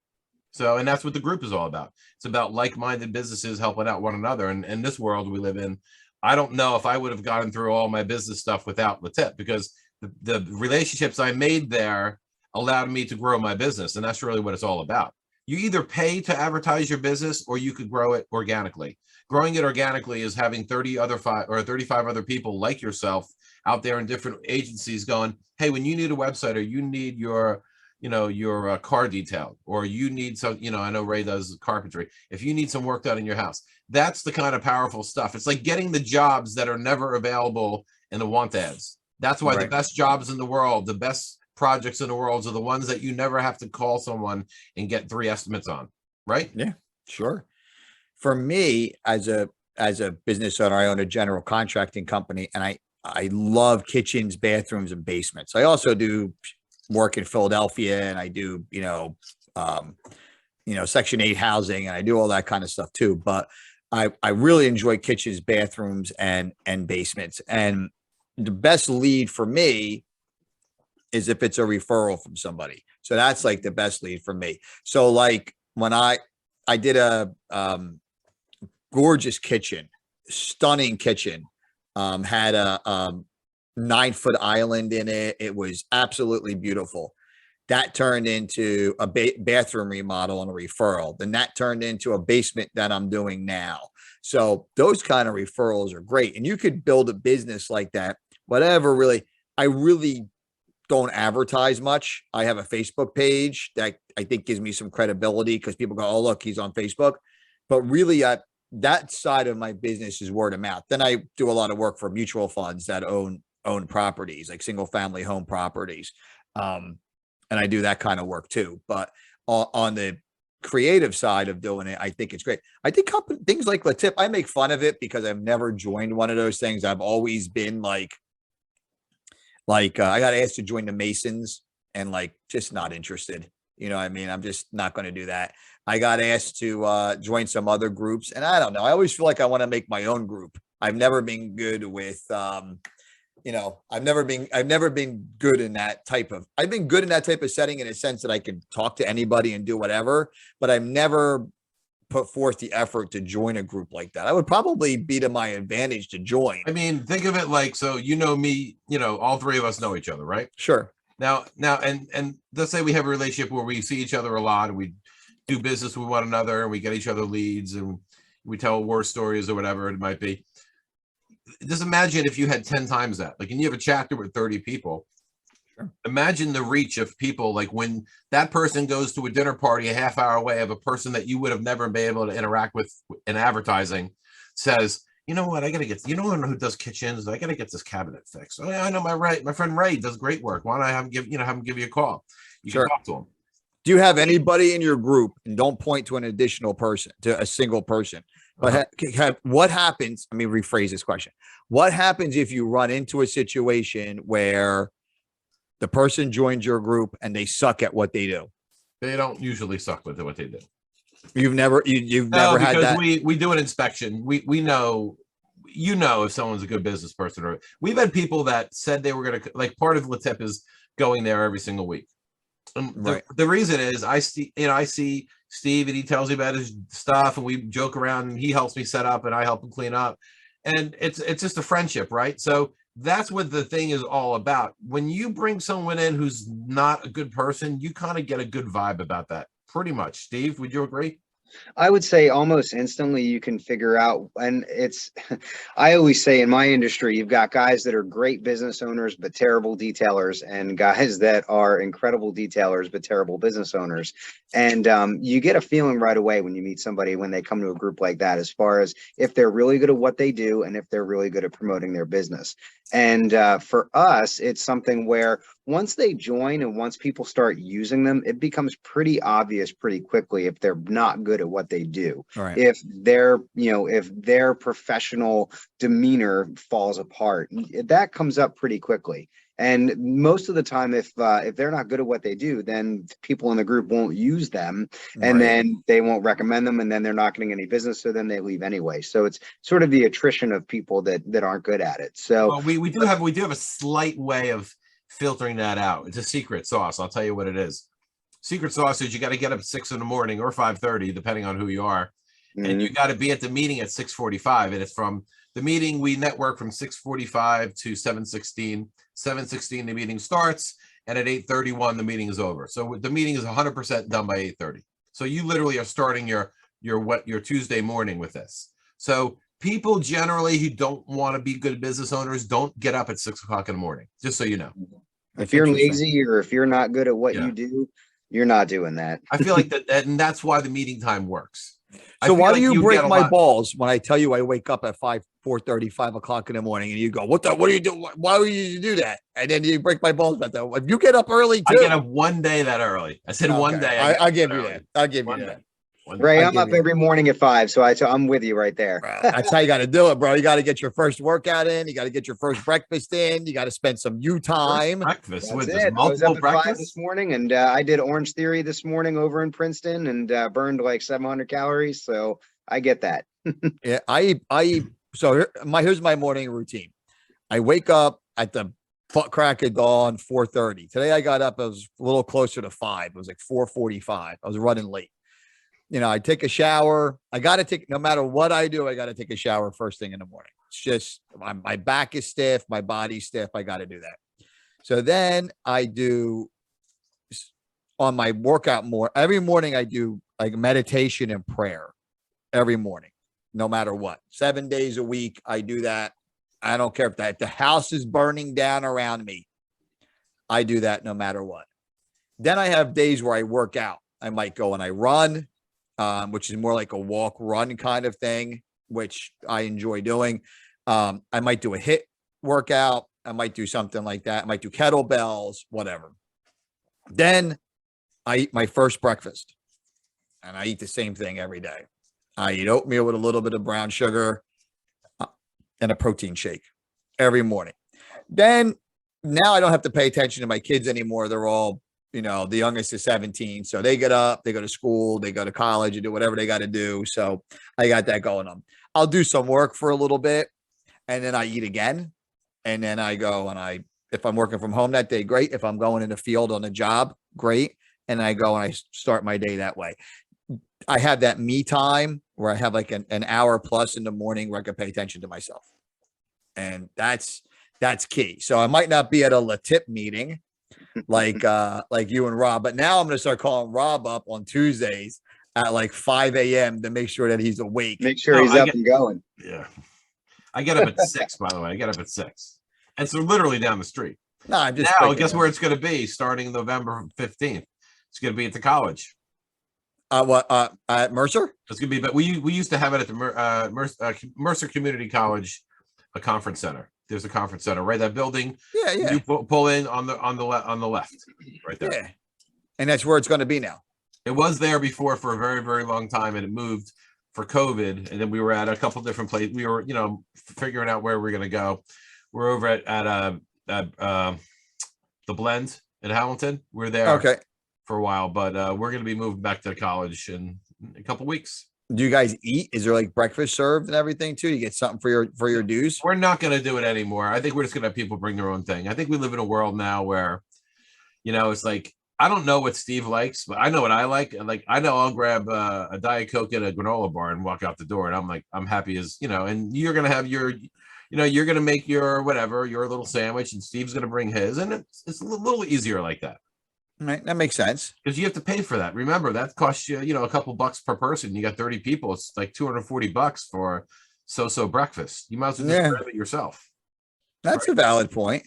So, and that's what the group is all about. It's about like-minded businesses helping out one another. And in this world we live in, I don't know if I would have gotten through all my business stuff without LaTip, because the relationships I made there allowed me to grow my business. And that's really what it's all about. You either pay to advertise your business or you could grow it organically. Growing it organically is having 35 other people like yourself out there in different agencies going, hey, when you need a website or you need your car detailed, or you need some, you know, I know Ray does carpentry. If you need some work done in your house, that's the kind of powerful stuff. It's like getting the jobs that are never available in the want ads. That's why the best jobs in the world, the best projects in the world are the ones that you never have to call someone and get 3 estimates on. Right? Yeah, sure. For me, as a business owner, I own a general contracting company, and I love kitchens, bathrooms, and basements. I also do work in Philadelphia, and I do, Section 8 housing, and I do all that kind of stuff too. But I really enjoy kitchens, bathrooms, and basements. And the best lead for me is if it's a referral from somebody. So that's like the best lead for me. So like when I did a gorgeous kitchen, stunning kitchen, had a 9-foot island in it. It was absolutely beautiful. That turned into a bathroom remodel and a referral. Then that turned into a basement that I'm doing now. So those kind of referrals are great. And you could build a business like that, whatever. Really, I really don't advertise much. I have a Facebook page that I think gives me some credibility because people go, oh, look, he's on Facebook. But really, that side of my business is word of mouth. Then I do a lot of work for mutual funds that own properties, like single family home properties. And I do that kind of work too. But on the creative side of doing it, I think it's great. I think things like LaTip, I make fun of it because I've never joined one of those things. I've always been like I got asked to join the Masons and like just not interested. You know what I mean? I'm just not going to do that. I got asked to join some other groups, and I don't know. I always feel like I want to make my own group. I've never been good with, you know, I've never been good in that type of, I've been good in that type of setting in a sense that I can talk to anybody and do whatever, but I've never put forth the effort to join a group like that. I would probably be to my advantage to join. I mean, think of it like, so you know me, you know, all three of us know each other, right? Sure. Now, and let's say we have a relationship where we see each other a lot and we do business with one another and we get each other leads and we tell war stories or whatever it might be. Just imagine if you had 10 times that, like, and you have a chapter with 30 people. Sure. Imagine the reach of people, like when that person goes to a dinner party a half hour away of a person that you would have never been able to interact with in advertising, says, you know what, I gotta get, you know who does kitchens, I gotta get this cabinet fixed. Oh yeah, I know my friend Ray does great work. Why don't I have him give you a call? You Sure. can talk to him. Do you have anybody in your group, and don't point to an additional person, to a single person, but what happens? Let me rephrase this question. What happens if you run into a situation where the person joins your group and they suck at what they do? They don't usually suck with what they do. You've never had that. We do an inspection. We know, you know, if someone's a good business person, or we've had people that said they were going to, like, part of Latip is going there every single week. And the reason is I see Steve and he tells me about his stuff and we joke around and he helps me set up and I help him clean up. And it's just a friendship, right? So that's what the thing is all about. When you bring someone in who's not a good person, you kind of get a good vibe about that. Pretty much. Steve, would you agree? I would say almost instantly you can figure out, and it's, I always say in my industry, you've got guys that are great business owners, but terrible detailers, and guys that are incredible detailers, but terrible business owners. And you get a feeling right away when you meet somebody, when they come to a group like that, as far as if they're really good at what they do and if they're really good at promoting their business. And for us, it's something where once they join and once people start using them, it becomes pretty obvious pretty quickly if they're not good at what they do. Right. If their professional demeanor falls apart, that comes up pretty quickly. And most of the time, if they're not good at what they do, then people in the group won't use them, and then they won't recommend them, and then they're not getting any business, so then they leave anyway. So it's sort of the attrition of people that aren't good at it. So well, we do have a slight way of filtering that out. It's a secret sauce. I'll tell you what it is. Secret sauce is you got to get up at 6 a.m. or 5:30, depending on who you are, and you got to be at the meeting at 6:45. And it's from the meeting, we network from 6:45 to 7:16. 7:16 the meeting starts, and at 8:31 the meeting is over. So the meeting is 100% done by 8:30. So you literally are starting your Tuesday morning with this. So people generally who don't want to be good business owners don't get up at 6 o'clock in the morning, just so you know. If you're lazy or if you're not good at what you do, you're not doing that. I feel like that, and that's why the meeting time works. So why do you break my balls when I tell you I wake up at 4:30, 5 o'clock in the morning, and you go, what are you doing? Why would you do that? And then you break my balls about that. If you get up early too. I get up one day that early. I said one day. I'll give you that. I'll give you that. Ray, I'm up every morning at 5, so I'm with you right there. That's how you got to do it, bro. You got to get your first workout in. You got to get your first breakfast in. You got to spend some you time. Breakfast with I was up at 5 this morning, and I did Orange Theory this morning over in Princeton, and burned like 700 calories. So I get that. Yeah, I eat. So here's my morning routine. I wake up at the crack of dawn, 4:30. Today I got up. I was a little closer to 5. It was like 4:45. I was running late. You know, I take a shower. I got to take, no matter what I do, I got to take a shower first thing in the morning. It's just, my back is stiff, my body's stiff. I got to do that. So then I do, on my workout every morning I do like meditation and prayer every morning, no matter what. 7 days a week, I do that. I don't care if the house is burning down around me. I do that no matter what. Then I have days where I work out. I might go and I run. Which is more like a walk run kind of thing, which I enjoy doing. I might do a HIIT workout. I might do something like that. I might do kettlebells, whatever. Then I eat my first breakfast, and I eat the same thing every day. I eat oatmeal with a little bit of brown sugar and a protein shake every morning. Then now I don't have to pay attention to my kids anymore. They're all you know, the youngest is 17. So they get up, they go to school, they go to college and do whatever they got to do. So I got that going on. I'll do some work for a little bit and then I eat again. And then I go and if I'm working from home that day, great. If I'm going in the field on a job, great. And I go and I start my day that way. I have that me time where I have like an hour plus in the morning where I can pay attention to myself. And that's key. So I might not be at a LaTip meeting like you and Rob, but now I'm going to start calling Rob up on Tuesdays at like 5 a.m. to make sure that he's awake. Make sure he's up and going. Yeah. I get up at 6, by the way. I get up at 6. And so literally down the street. No, I'm just now, guess where it's going to be starting November 15th? It's going to be at the college. At Mercer? It's going to be, but we used to have it at the Mercer Community College, a conference center. There's a conference center, right? That building. Yeah, yeah. You pull in on the left, right there. Yeah. And that's where it's going to be now. It was there before for a very, very long time, and it moved for COVID. And then we were at a couple different places. We were, figuring out where we're going to go. We're over at the Blend in Hamilton. We're there for a while, but we're going to be moving back to the college in a couple weeks. Do you guys eat? Is there like breakfast served and everything too? You get something for your dues? We're not going to do it anymore. I think we're just going to have people bring their own thing. I think we live in a world now where, it's like, I don't know what Steve likes, but I know what I like. Like, I know I'll grab a Diet Coke at a granola bar and walk out the door. And I'm like, I'm happy as, and you're going to have your, you're going to make your little sandwich and Steve's going to bring his. And it's a little easier like that. Right. That makes sense. Because you have to pay for that. Remember, that costs you, a couple bucks per person. You got 30 people. It's like $240 for so so-breakfast. You might as well just grab it yourself. That's a valid point.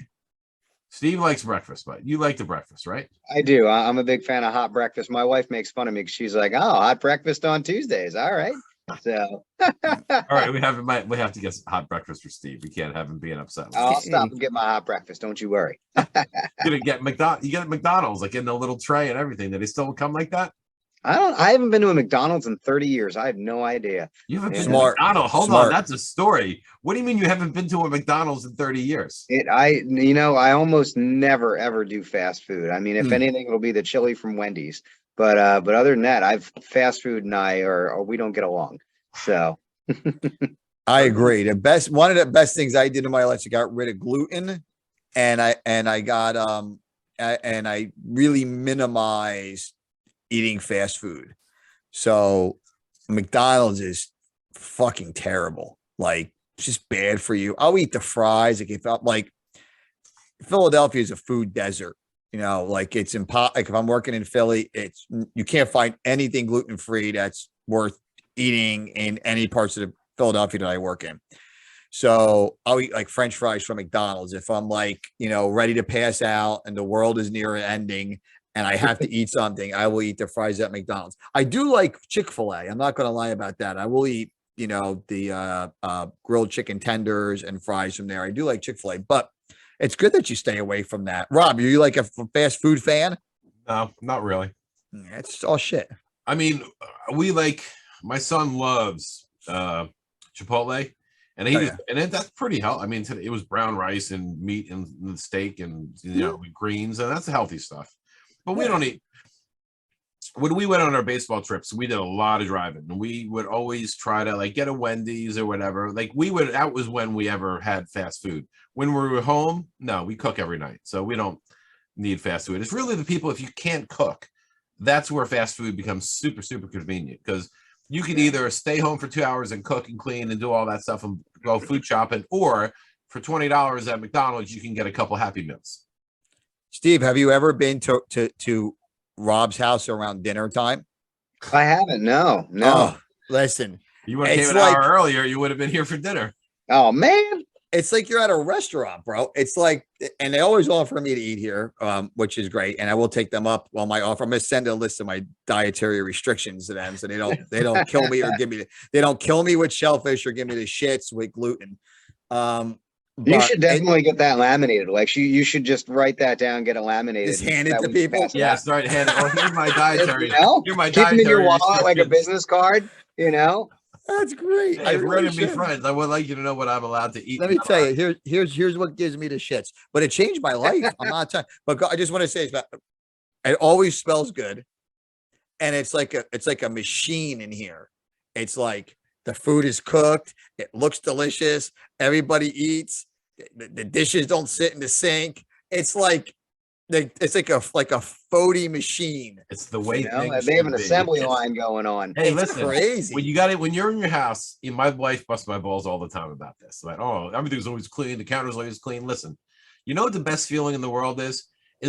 Steve likes breakfast, but you like the breakfast, right? I do. I'm a big fan of hot breakfast. My wife makes fun of me because she's like, "Oh, hot breakfast on Tuesdays." All right. So. All right, we have to get hot breakfast for Steve. We can't have him being upset. I'll stop and get my hot breakfast. Don't you worry. You're gonna get McDonald's. You get McDonald's like in the little tray and everything. Do they still come like that? I haven't been to a McDonald's in 30 years. I have no idea. You haven't been to McDonald's. Hold on, that's a story. What do you mean you haven't been to a McDonald's in 30 years? I almost never ever do fast food. I mean, if anything, it'll be the chili from Wendy's. But other than that, fast food and we don't get along. So I agree. One of the best things I did in my life is I got rid of gluten, and I really minimized eating fast food. So McDonald's is fucking terrible. Like, it's just bad for you. I'll eat the fries. Like Philadelphia is a food desert. Like it's impossible. Like if I'm working in Philly, you can't find anything gluten-free that's worth eating in any parts of Philadelphia that I work in. So I'll eat like French fries from McDonald's. If I'm like, ready to pass out and the world is near ending and I have to eat something, I will eat the fries at McDonald's. I do like Chick-fil-A. I'm not going to lie about that. I will eat, the grilled chicken tenders and fries from there. I do like Chick-fil-A, but it's good that you stay away from that. Rob, are you like a fast food fan? No, not really. It's all shit. I mean, my son loves Chipotle, and that's pretty healthy. I mean, it was brown rice and meat and steak and with greens, and that's healthy stuff. But we don't eat. When we went on our baseball trips, we did a lot of driving, and we would always try to get a Wendy's or whatever. That was when we ever had fast food. When we were home, no, we cook every night, so we don't need fast food. It's really the people, if you can't cook, that's where fast food becomes super, super convenient, because you can either stay home for 2 hours and cook and clean and do all that stuff and go food shopping, or for $20 at McDonald's, you can get a couple Happy Meals. Steve, have you ever been to Rob's house around dinner time? I haven't. No. Oh, listen, you would have came an hour earlier, you would have been here for dinner. Oh man, it's like you're at a restaurant, bro. It's like, and they always offer me to eat here, which is great, and I will take them up on my offer. I'm gonna send a list of my dietary restrictions to them, so they don't kill me or they don't kill me with shellfish or give me the shits with gluten. You should definitely get that laminated. Like you should just write that down, get it laminated. Just hand it to people. Yeah, start handing. Oh, here's my dietary. Here's my dietary. Keep it in your wallet like a business card. That's great. Hey, we're gonna be friends. I would like you to know what I'm allowed to eat. Let me tell you. Here's what gives me the shits. But it changed my life. I'm not telling. But I just want to say It always smells good. And it's like a machine in here. It's like the food is cooked. It looks delicious. Everybody eats. The dishes don't sit in the sink. It's like a 40 machine. It's the way You know, things they have should an be. assembly line going on. Hey, It's listen, crazy. when you got it, when you're in your house, my wife busts my balls all the time about this. Like, oh, everything's always clean. The counter's always clean. Listen, you know what the best feeling in the world is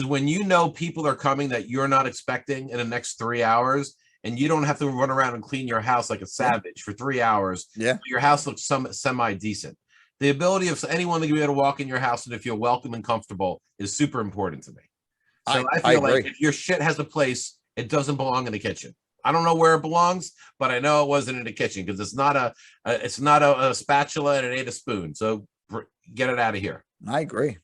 when you know people are coming that you're not expecting in the next 3 hours, and you don't have to run around and clean your house like a savage for 3 hours. Yeah. Your house looks semi-decent. The ability of anyone to be able to walk in your house and to feel welcome and comfortable is super important to me. So I feel like if your shit has a place, it doesn't belong in the kitchen. I don't know where it belongs, but I know it wasn't in the kitchen because it's not a spatula and it ain't a spoon. So get it out of here. I agree.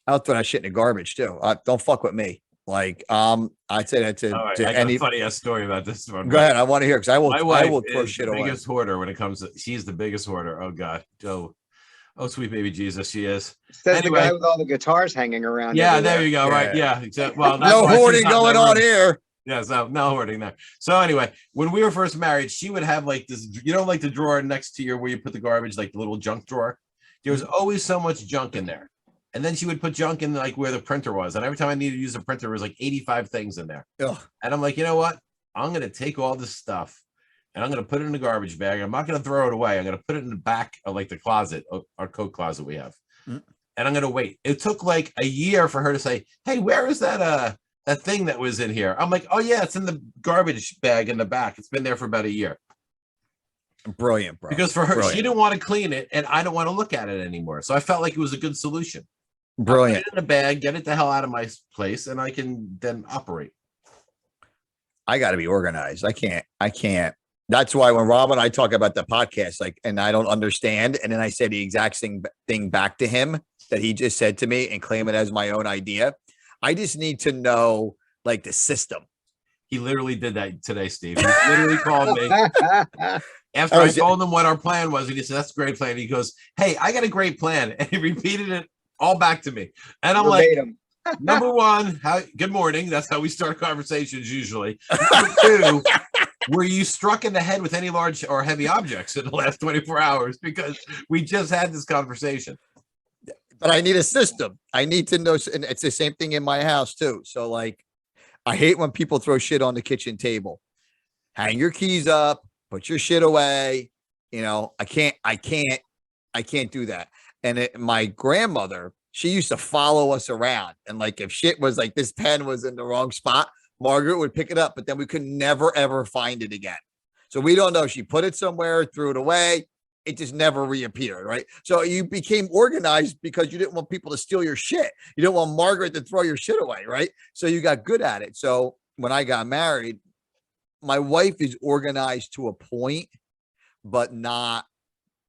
I'll throw that shit in the garbage too. Don't fuck with me. Like, I'd say that to, right, to I got any a funny ass story about this one. Go ahead. I want to hear because I will throw shit away. Biggest hoarder when it comes to, she's the biggest hoarder. Oh God. Oh, sweet baby Jesus, she is. Says Anyway, the guy with all the guitars hanging around. yeah, everywhere. there you go. Right. Yeah. Well, no hoarding going on here. Yeah, so no hoarding there. So anyway, when we were first married, she would have like this, like the drawer next to your where you put the garbage, like the little junk drawer. There was always so much junk in there. And then she would put junk in like where the printer was. And every time I needed to use a printer, there was like 85 things in there. Ugh. And I'm like, you know what? I'm going to take all this stuff and I'm going to put it in the garbage bag. I'm not going to throw it away. I'm going to put it in the back of like the closet, our coat closet we have. And I'm going to wait. It took like a year for her to say, hey, where is that thing that was in here? I'm like, oh yeah, it's in the garbage bag in the back. It's been there for about a year. Brilliant, bro. Because for her, she didn't want to clean it and I don't want to look at it anymore. So I felt like it was a good solution. Brilliant. I'll put it in a bag, get it the hell out of my place, and I can then operate. I got to be organized. I can't. That's why when Rob and I talk about the podcast, like, and I don't understand, and then I say the exact same thing back to him that he just said to me and claim it as my own idea. I just need to know like the system. He literally did that today, Steve. He literally called me after I told him what our plan was, and he said, that's a great plan. He goes, hey, I got a great plan. And he repeated it all back to me. And I'm verbatim. Like, number one, good morning. That's how we start conversations usually. Number two, were you struck in the head with any large or heavy objects in the last 24 hours? Because we just had this conversation. But I need a system. I need to know. And it's the same thing in my house too. So like, I hate when people throw shit on the kitchen table. Hang your keys up, put your shit away. You know, I can't do that. And my grandmother, she used to follow us around. And like, if shit was like this pen was in the wrong spot, Margaret would pick it up, but then we could never, ever find it again. So we don't know. She put it somewhere, threw it away. It just never reappeared, right? So you became organized because you didn't want people to steal your shit. You didn't want Margaret to throw your shit away, right? So you got good at it. So when I got married, my wife is organized to a point, but not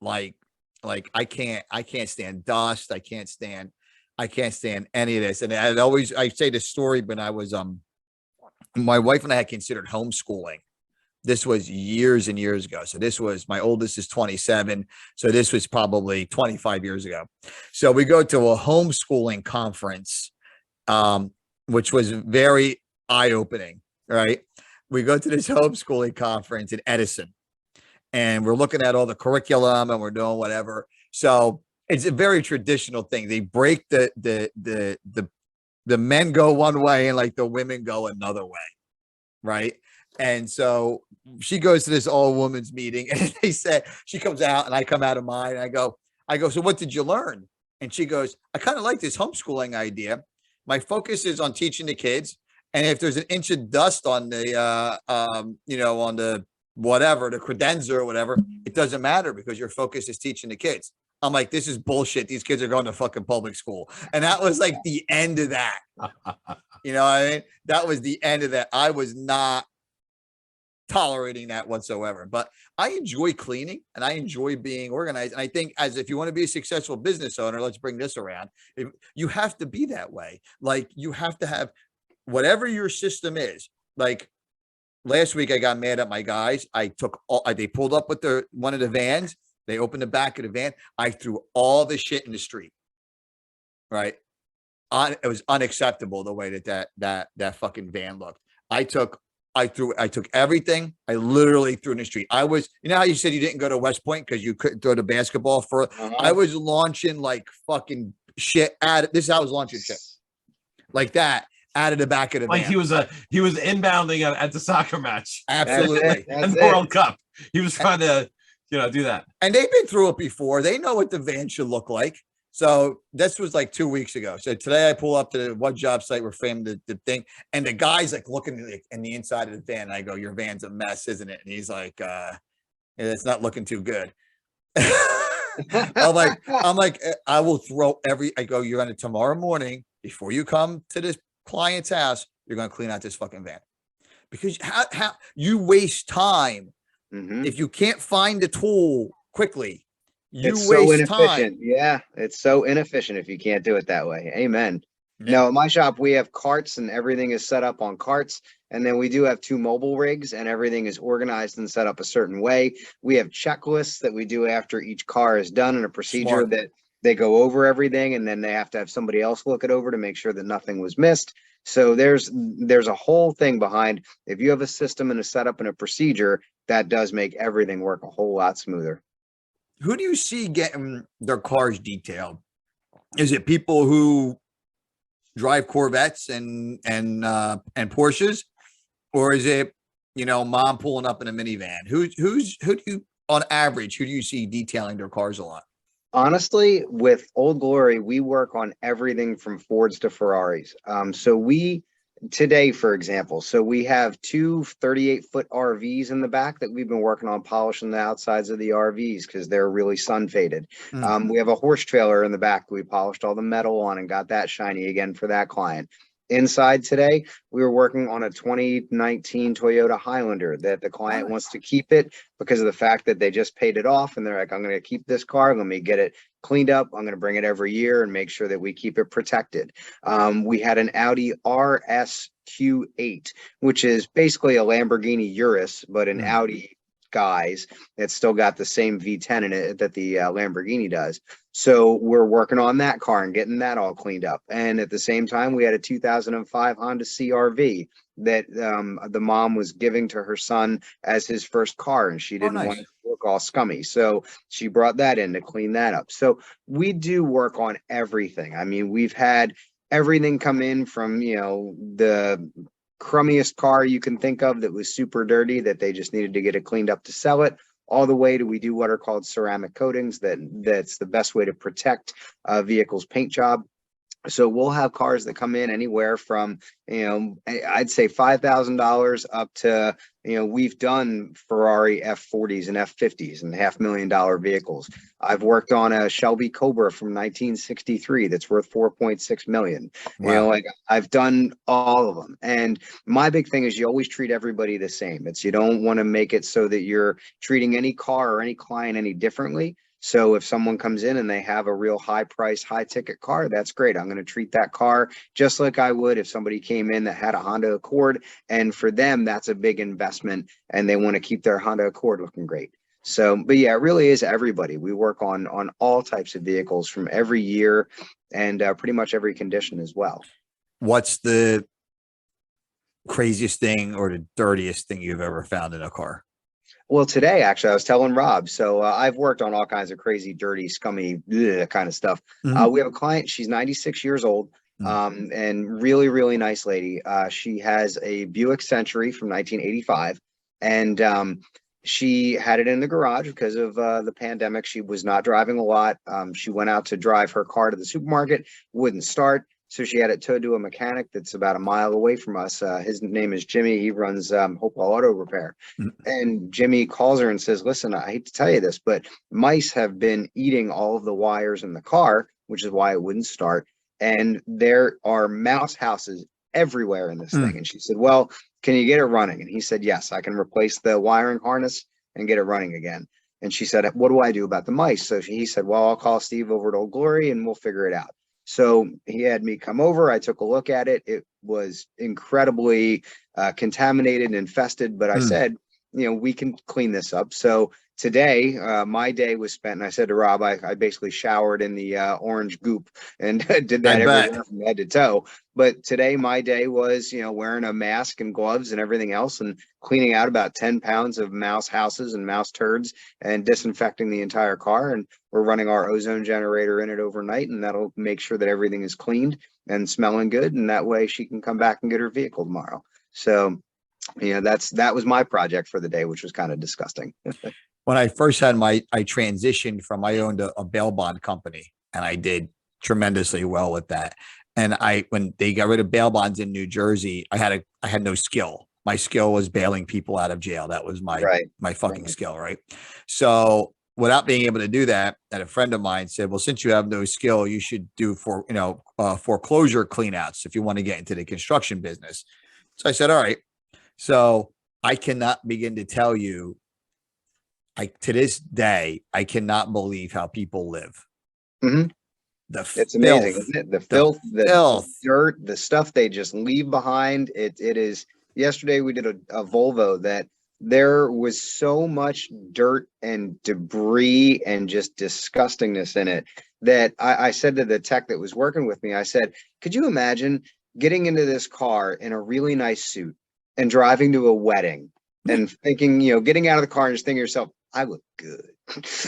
like I can't stand dust. I can't stand any of this. And I say this story when I was, my wife and I had considered homeschooling. This was years and years ago. So this was, my oldest is 27. So this was probably 25 years ago. So we go to a homeschooling conference, which was very eye-opening, right? We go to this homeschooling conference in Edison, and we're looking at all the curriculum and we're doing whatever. So it's a very traditional thing. They break the men go one way and like the women go another way, right? And so she goes to this all women's meeting, and they said, she comes out and I come out of mine. And I go, so what did you learn? And she goes, I kind of like this homeschooling idea. My focus is on teaching the kids. And if there's an inch of dust on the, on the whatever, the credenza or whatever, it doesn't matter because your focus is teaching the kids. I'm like, this is bullshit. These kids are going to fucking public school. And that was like the end of that. You know what I mean? That was the end of that. I was not tolerating that whatsoever, but I enjoy cleaning and I enjoy being organized. And I think if you want to be a successful business owner, let's bring this around. You have to be that way. Like you have to have whatever your system is. Like last week I got mad at my guys. They pulled up with one of the vans. They opened the back of the van. I threw all the shit in the street. Right. it was unacceptable the way that fucking van looked. I took everything. I literally threw in the street. I was, you know how you said you didn't go to West Point because you couldn't throw the basketball for, I was launching like fucking shit at it. This is how I was launching shit like that out of the back of the like van. he was inbounding at the soccer match. Absolutely. And the World Cup. He was trying to, do that. And they've been through it before. They know what the van should look like. So this was like 2 weeks ago. So today I pull up to the one job site, we're framing the thing, and the guy's like looking in the inside of the van. And I go, "Your van's a mess, isn't it?" And he's like, "It's not looking too good." I'm like, I will throw I go, "You're gonna tomorrow morning before you come to this client's house, you're gonna clean out this fucking van." Because how you waste time if you can't find the tool quickly. It's so inefficient. Yeah, it's so inefficient if you can't do it that way. Amen. Yeah. No, at my shop, we have carts and everything is set up on carts. And then we do have 2 mobile rigs and everything is organized and set up a certain way. We have checklists that we do after each car is done and a procedure that they go over everything. And then they have to have somebody else look it over to make sure that nothing was missed. So there's a whole thing behind. If you have a system and a setup and a procedure, that does make everything work a whole lot smoother. Who do you see getting their cars detailed? Is it people who drive Corvettes and Porsches, or is it mom pulling up in a minivan? Who do you, on average, who do you see detailing their cars a lot? Honestly, with Old Glory, we work on everything from Fords to Ferraris. Today, for example, so we have 2 38-foot RVs in the back that we've been working on polishing the outsides of the RVs because they're really sun faded. We have a horse trailer in the back that we polished all the metal on and got that shiny again for that client. Inside today, we were working on a 2019 Toyota Highlander that the client wants to keep it because of the fact that they just paid it off and they're like, "I'm going to keep this car. Let me get it cleaned up. I'm going to bring it every year and make sure that we keep it protected." We had an Audi RSQ8, which is basically a Lamborghini Urus, but an Audi guise. It's still got the same V10 in it that the Lamborghini does. So we're working on that car and getting that all cleaned up. And at the same time, we had a 2005 Honda CRV that the mom was giving to her son as his first car, and she didn't want it to look all scummy. So she brought that in to clean that up. So we do work on everything. I mean, we've had everything come in from, the crummiest car you can think of that was super dirty that they just needed to get it cleaned up to sell it, all the way to we do what are called ceramic coatings. That's the best way to protect a vehicle's paint job. So we'll have cars that come in anywhere from, I'd say $5,000 up to, we've done Ferrari F40s and F50s and $500,000 vehicles. I've worked on a Shelby Cobra from 1963 that's worth $4.6 million. Wow. I've done all of them. And my big thing is you always treat everybody the same. You don't want to make it so that you're treating any car or any client any differently. So if someone comes in and they have a real high price, high ticket car, that's great. I'm going to treat that car just like I would if somebody came in that had a Honda Accord. And for them, that's a big investment and they want to keep their Honda Accord looking great. So, but yeah, it really is everybody. We work on all types of vehicles from every year and pretty much every condition as well. What's the craziest thing or the dirtiest thing you've ever found in a car? Well, today, actually, I was telling Rob, so I've worked on all kinds of crazy, dirty, scummy kind of stuff. We have a client, she's 96 years old, and really, really nice lady. She has a Buick Century from 1985, and she had it in the garage because of the pandemic. She was not driving a lot. She went out to drive her car to the supermarket, wouldn't start. So she had it towed to a mechanic that's about a mile away from us. His name is Jimmy. He runs Hopewell Auto Repair. And Jimmy calls her and says, "Listen, I hate to tell you this, but mice have been eating all of the wires in the car, which is why it wouldn't start. And there are mouse houses everywhere in this thing." And she said, "Well, can you get it running?" And he said, "Yes, I can replace the wiring harness and get it running again." And she said, "What do I do about the mice?" So he said, "Well, I'll call Steve over at Old Glory and we'll figure it out." So he had me come over. I took a look at it. It was incredibly contaminated and infested. But I said, we can clean this up. So today, my day was spent, and I said to Rob, I basically showered in the orange goop and did that everywhere from head to toe. But today, my day was, wearing a mask and gloves and everything else, and cleaning out about 10 pounds of mouse houses and mouse turds and disinfecting the entire car. And we're running our ozone generator in it overnight, and that'll make sure that everything is cleaned and smelling good. And that way she can come back and get her vehicle tomorrow. So, that was my project for the day, which was kind of disgusting. When I first had I transitioned from, I owned a bail bond company, and I did tremendously well with that. And when they got rid of bail bonds in New Jersey, I had no skill. My skill was bailing people out of jail. That was my fucking skill. Right. So without being able to do that, and a friend of mine said, well, since you have no skill, you should do foreclosure cleanouts if you want to get into the construction business. So I said, all right. So I cannot begin to tell you, to this day, I cannot believe how people live. Mm-hmm. It's amazing, isn't it? The filth, the dirt, the stuff they just leave behind. It is. Yesterday we did a Volvo that there was so much dirt and debris and just disgustingness in it that I said to the tech that was working with me, I said, could you imagine getting into this car in a really nice suit and driving to a wedding and thinking, getting out of the car and just thinking to yourself, I look good,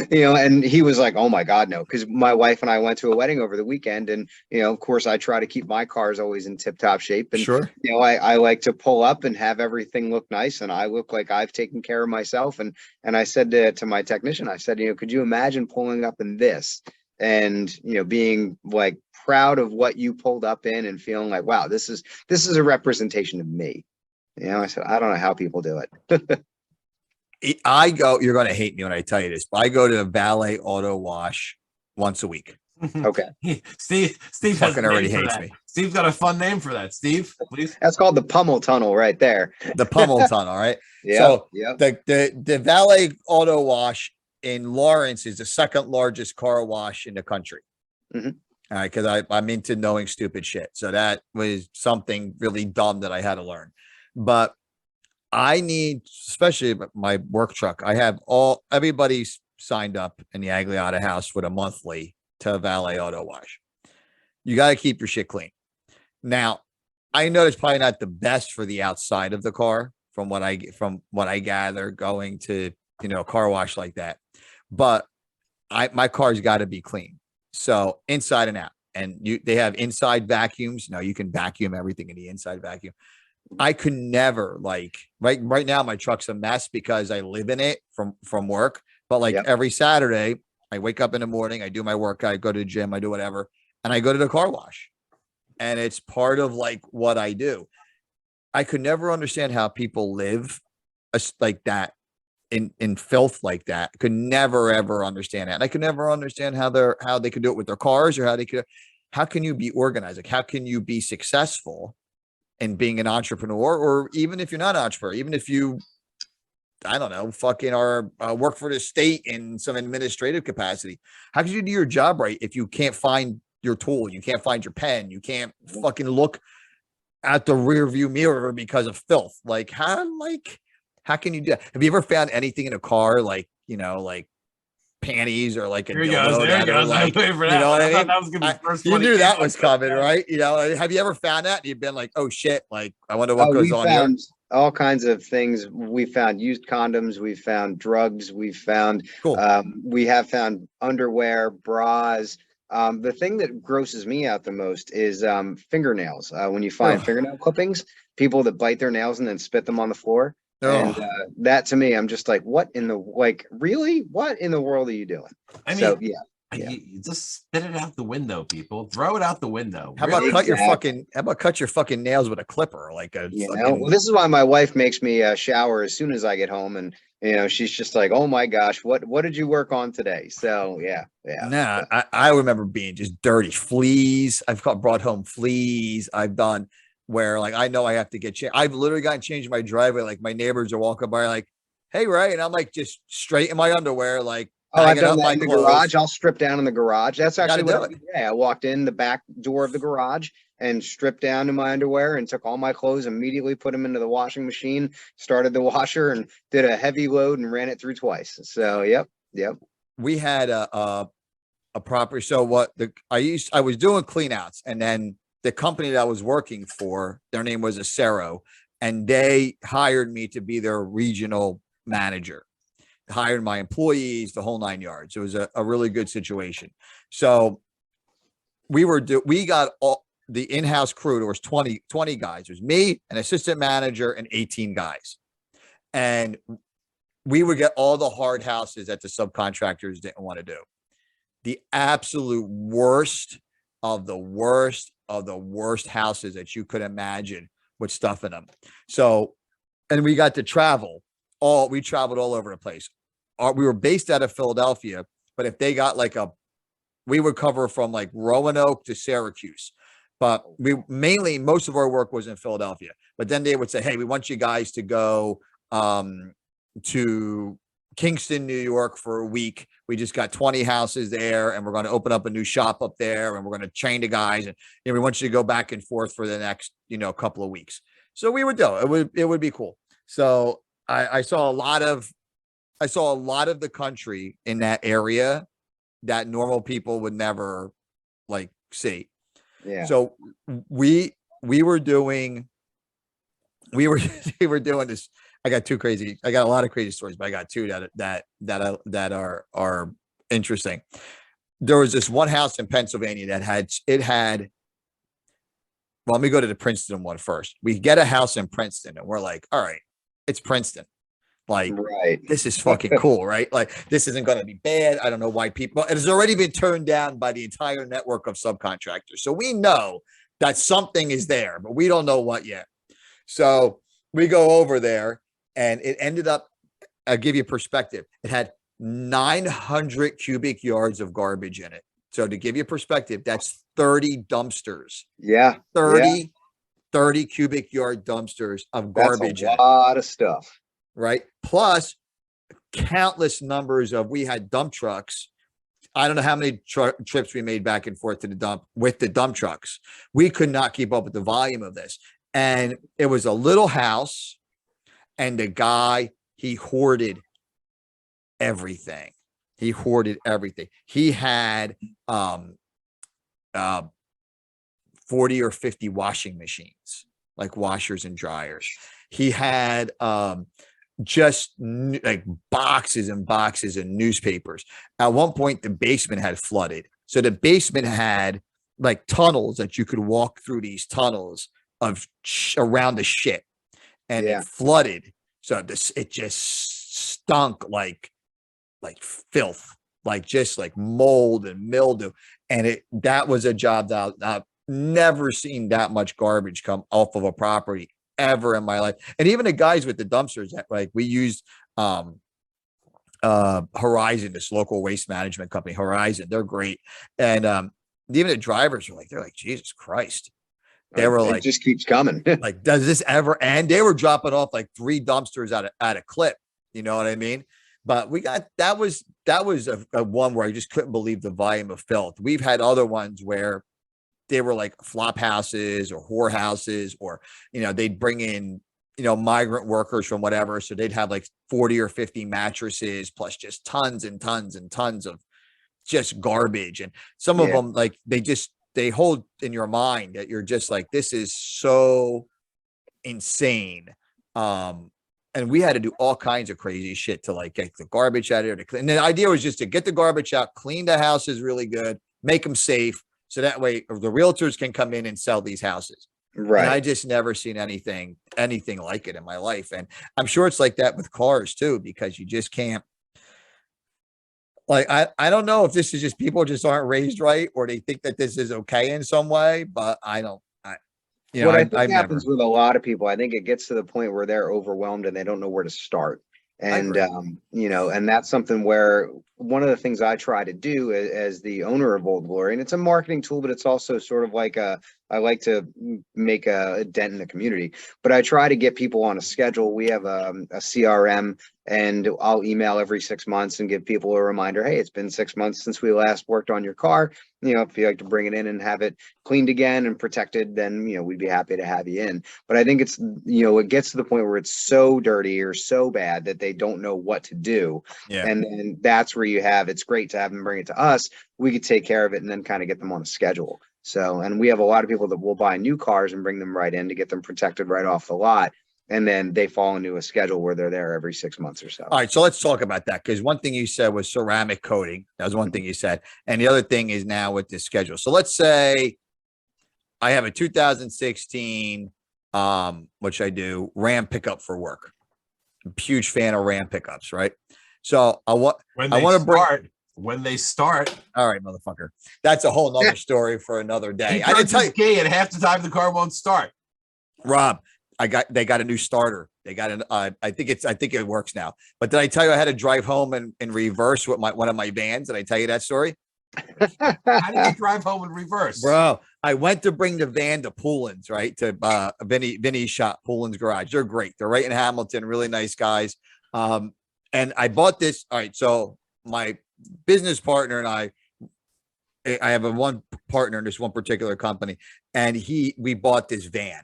and he was like, oh my God, no. Cause my wife and I went to a wedding over the weekend, and, of course I try to keep my cars always in tip top shape. And, sure. I like to pull up and have everything look nice. And I look like I've taken care of myself. And I said to my technician, I said, could you imagine pulling up in this and, being like proud of what you pulled up in and feeling like, wow, this is a representation of me. I said, I don't know how people do it. You're going to hate me when I tell you this, but I go to a valet auto wash once a week. Okay. Steve fucking already hates me. Steve's got a fun name for that. Steve, please. That's called the Pummel Tunnel right there. The Pummel Tunnel, right? Yeah. So the valet auto wash in Lawrence is the second largest car wash in the country. Mm-hmm. All right. Cause I'm into knowing stupid shit. So that was something really dumb that I had to learn, but I need, especially my work truck, I have everybody's signed up in the Agliata house with a monthly to valet auto wash. You got to keep your shit clean. Now, I know it's probably not the best for the outside of the car from what I gather going to, car wash like that, but my car's got to be clean. So inside and out, and they have inside vacuums. You can vacuum everything in the inside vacuum. I could never right now, my truck's a mess because I live in it from work, but every Saturday I wake up in the morning, I do my workout, I go to the gym, I do whatever, and I go to the car wash, and it's part of what I do. I could never understand how people live like that in filth like that. I could never, ever understand that. And I could never understand how they could do it with their cars, or how can you be organized? How can you be successful and being an entrepreneur, or even if you're not an entrepreneur, even if you, I don't know, fucking are work for the state in some administrative capacity, how can you do your job right if you can't find your tool, you can't find your pen, you can't fucking look at the rear view mirror because of filth? How can you do that? Have you ever found anything in a car like panties or a there he goes. I'm waiting for that. I thought that was gonna be the first you one. knew that was coming, right? Have you ever found that and you've been like, oh shit, I wonder what goes on here? All kinds of things. We found used condoms, we found drugs, we found we have found underwear, bras. The thing that grosses me out the most is fingernails. When you find fingernail clippings, people that bite their nails and then spit them on the floor. And that, to me, I'm just like, what in the really? What in the world are you doing? I mean, you just spit it out the window, people. Throw it out the window. How about cut your fucking nails with a clipper? Well, this is why my wife makes me shower as soon as I get home, and she's just like, oh my gosh, what did you work on today? So yeah. Nah, I remember being just dirty. Fleas. I've brought home fleas. I've done where I know I have to get changed. I've literally gotten changed in my driveway. My neighbors are walking by like, hey, Ray. And I'm just straight in my underwear, I've done that in the garage. I'll strip down in the garage. That's actually what I did today. I walked in the back door of the garage and stripped down to my underwear and took all my clothes, immediately put them into the washing machine, started the washer and did a heavy load and ran it through twice. So, yep. We had a property. So I was doing cleanouts, and then the company that I was working for, their name was Acero, and they hired me to be their regional manager. Hired my employees, the whole 9 yards. It was a really good situation. So we got all the in-house crew. There was 20 guys. It was me, an assistant manager, and 18 guys. And we would get all the hard houses that the subcontractors didn't want to do. The absolute worst of the worst of the worst houses that you could imagine with stuff in them. So, and we got to travel. We traveled all over the place. We were based out of Philadelphia, but if they got we would cover from like Roanoke to Syracuse. But most of our work was in Philadelphia. But then they would say, hey, we want you guys to go to Kingston, New York for a week. We just got 20 houses there, and we're going to open up a new shop up there, and we're going to train the guys, and we want you to go back and forth for the next, couple of weeks. So we would do it. It would be cool. So I saw a lot of the country in that area that normal people would never see. Yeah. So we were doing this. I got a lot of crazy stories, but I got two that are interesting. There was this one house in Pennsylvania that had, well, let me go to the Princeton one first. We get a house in Princeton and we're like, all right, it's Princeton. Right. This is fucking cool, right? This isn't going to be bad. I don't know why it has already been turned down by the entire network of subcontractors. So we know that something is there, but we don't know what yet. So we go over there, and it ended up, I'll give you perspective. It had 900 cubic yards of garbage in it. So to give you perspective, that's 30 dumpsters. Yeah. 30 cubic yard dumpsters of garbage. That's a lot of stuff. Right. Plus countless numbers we had dump trucks. I don't know how many trips we made back and forth to the dump with the dump trucks. We could not keep up with the volume of this. And it was a little house, and the guy, he hoarded everything. He had 40 or 50 washing machines, like washers and dryers. He had just boxes and boxes of newspapers. At one point, the basement had flooded. So the basement had tunnels that you could walk through, these tunnels of around the shit, and it flooded. So it just stunk like filth, just mold and mildew. And that was a job that I've never seen that much garbage come off of a property ever in my life. And even the guys with the dumpsters, we used Horizon, this local waste management company, Horizon. They're great. And even the drivers were they're like, Jesus Christ. They were it just keeps coming. Does this ever end? They were dropping off 3 dumpsters at a clip. You know what I mean? But that was a one where I just couldn't believe the volume of filth. We've had other ones where they were flop houses or whore houses, or, they'd bring in, migrant workers from whatever. So they'd have 40 or 50 mattresses, plus just tons and tons and tons of just garbage. And some of them, they hold in your mind that you're just this is so insane. And we had to do all kinds of crazy shit to get the garbage out of there. And the idea was just to get the garbage out, clean the houses really good, make them safe. So that way the realtors can come in and sell these houses. Right. And I just never seen anything like it in my life. And I'm sure it's like that with cars too, because you just can't, I don't know if this is just people just aren't raised right, or they think that this is okay in some way, but I think happens with a lot of people. I think it gets to the point where they're overwhelmed and they don't know where to start. And, and that's something where one of the things I try to do as the owner of Old Glory, and it's a marketing tool, but it's also sort of like I like to make a dent in the community, but I try to get people on a schedule. We have a CRM, and I'll email every 6 months and give people a reminder. Hey, it's been 6 months since we last worked on your car. If you like to bring it in and have it cleaned again and protected, then, we'd be happy to have you in. But I think it's, it gets to the point where it's so dirty or so bad that they don't know what to do. Yeah. And then that's where it's great to have them bring it to us. We could take care of it and then kind of get them on a schedule. So, and we have a lot of people that will buy new cars and bring them right in to get them protected right off the lot. And then they fall into a schedule where they're there every 6 months or so. All right. So let's talk about that. Because one thing you said was ceramic coating. That was one thing you said. And the other thing is now with this schedule. So let's say I have a 2016, which I do, Ram pickup for work. I'm a huge fan of Ram pickups, right? So I want to bring. When they start. All right, motherfucker. That's a whole nother story for another day. I didn't tell you. Key, and half the time the car won't start. Rob, they got a new starter. They got an I think it works now. But did I tell you I had to drive home in reverse with one of my vans? Did I tell you that story? How did you drive home in reverse? Bro, I went to bring the van to Poulin's, right? To Vinny's shop, Poulin's Garage. They're great. They're right in Hamilton, really nice guys. And I bought this. All right, so my business partner and I have one partner in this one particular company, and we bought this van,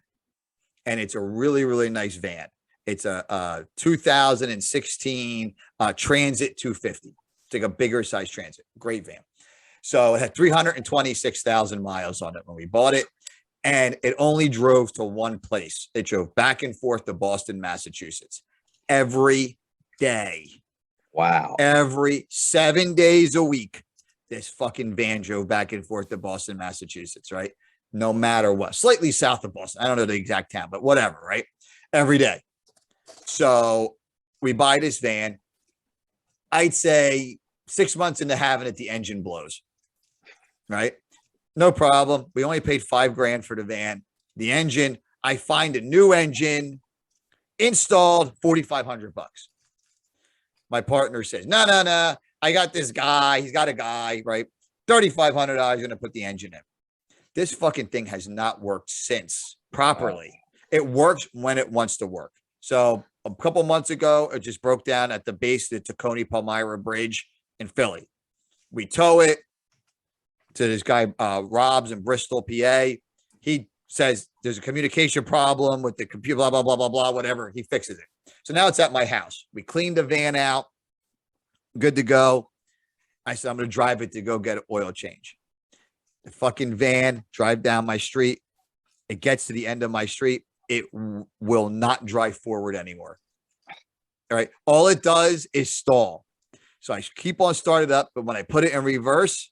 and it's a really, really nice van. It's a 2016 Transit 250. It's like a bigger size Transit. Great van. So it had 326,000 miles on it when we bought it, and it only drove to one place. It drove back and forth to Boston, Massachusetts every day. Wow. Every 7 days a week, this fucking van drove back and forth to Boston, Massachusetts, right? No matter what. Slightly south of Boston. I don't know the exact town, but whatever, right? Every day. So we buy this van. I'd say 6 months into having it, the engine blows, right? No problem. We only paid $5,000 for the van. The engine, I find a new engine installed, $4,500. My partner says, no. I got this guy. He's got a guy, right? $3,500 going to put the engine in. This fucking thing has not worked since properly. It works when it wants to work. So a couple months ago, it just broke down at the base of the Tacony Palmyra Bridge in Philly. We tow it to this guy, Rob's in Bristol, PA. He says there's a communication problem with the computer, blah, blah, blah, blah, blah, whatever. He fixes it. So now it's at my house. We cleaned the van out. Good to go. I said, I'm going to drive it to go get an oil change. The fucking van, drive down my street. It gets to the end of my street. It will not drive forward anymore. All right. All it does is stall. So I keep on starting up, but when I put it in reverse,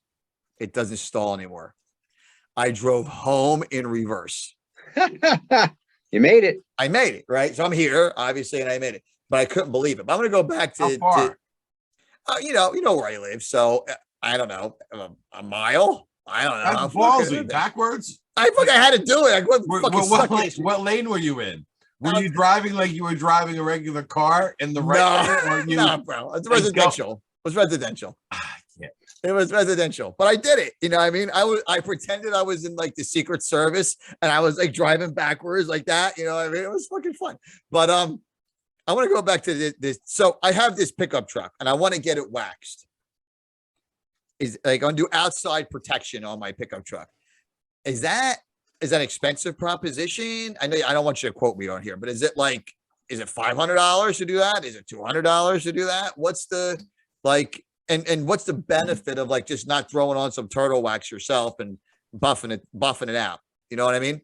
it doesn't stall anymore. I drove home in reverse. You made it. I made it, right? So I'm here, obviously, and I made it, but I couldn't believe it. But I'm going to go back to, how far? You know where I live. So I don't know, a mile. I don't know. That's ballsy. Backwards. I had to do it. What lane were you in? Were you driving like you were driving a regular car in the right lane? No, bro. It's residential. It was residential. It was residential, but I did it. You know what I mean? I pretended I was in like the Secret Service and I was like driving backwards like that. You know what I mean? It was fucking fun. But I want to go back to this. So I have this pickup truck and I want to get it waxed. Is like I'm gonna do outside protection on my pickup truck. Is that an expensive proposition? I know I don't want you to quote me on here, but is it $500 to do that? Is it $200 to do that? What's the like? And what's the benefit of like just not throwing on some turtle wax yourself and buffing it out? You know what I mean?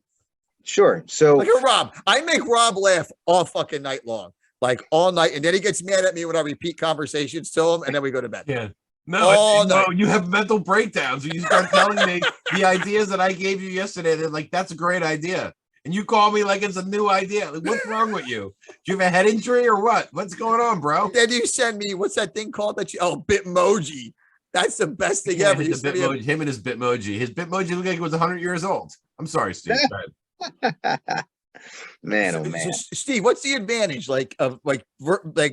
Sure. So look at Rob. I make Rob laugh all fucking night long, like all night, and then he gets mad at me when I repeat conversations to him, and then we go to bed. Yeah. No, you have mental breakdowns. You start telling me the ideas that I gave you yesterday. They're like, that's a great idea. And you call me like it's a new idea. Like, what's wrong with you? Do you have a head injury or what? What's going on, bro? Then you send me, what's that thing called Bitmoji. That's the best thing ever. Him and his Bitmoji. His Bitmoji looked like it was 100 years old. I'm sorry, Steve. Man, So, oh man. Steve, what's the advantage, like, of like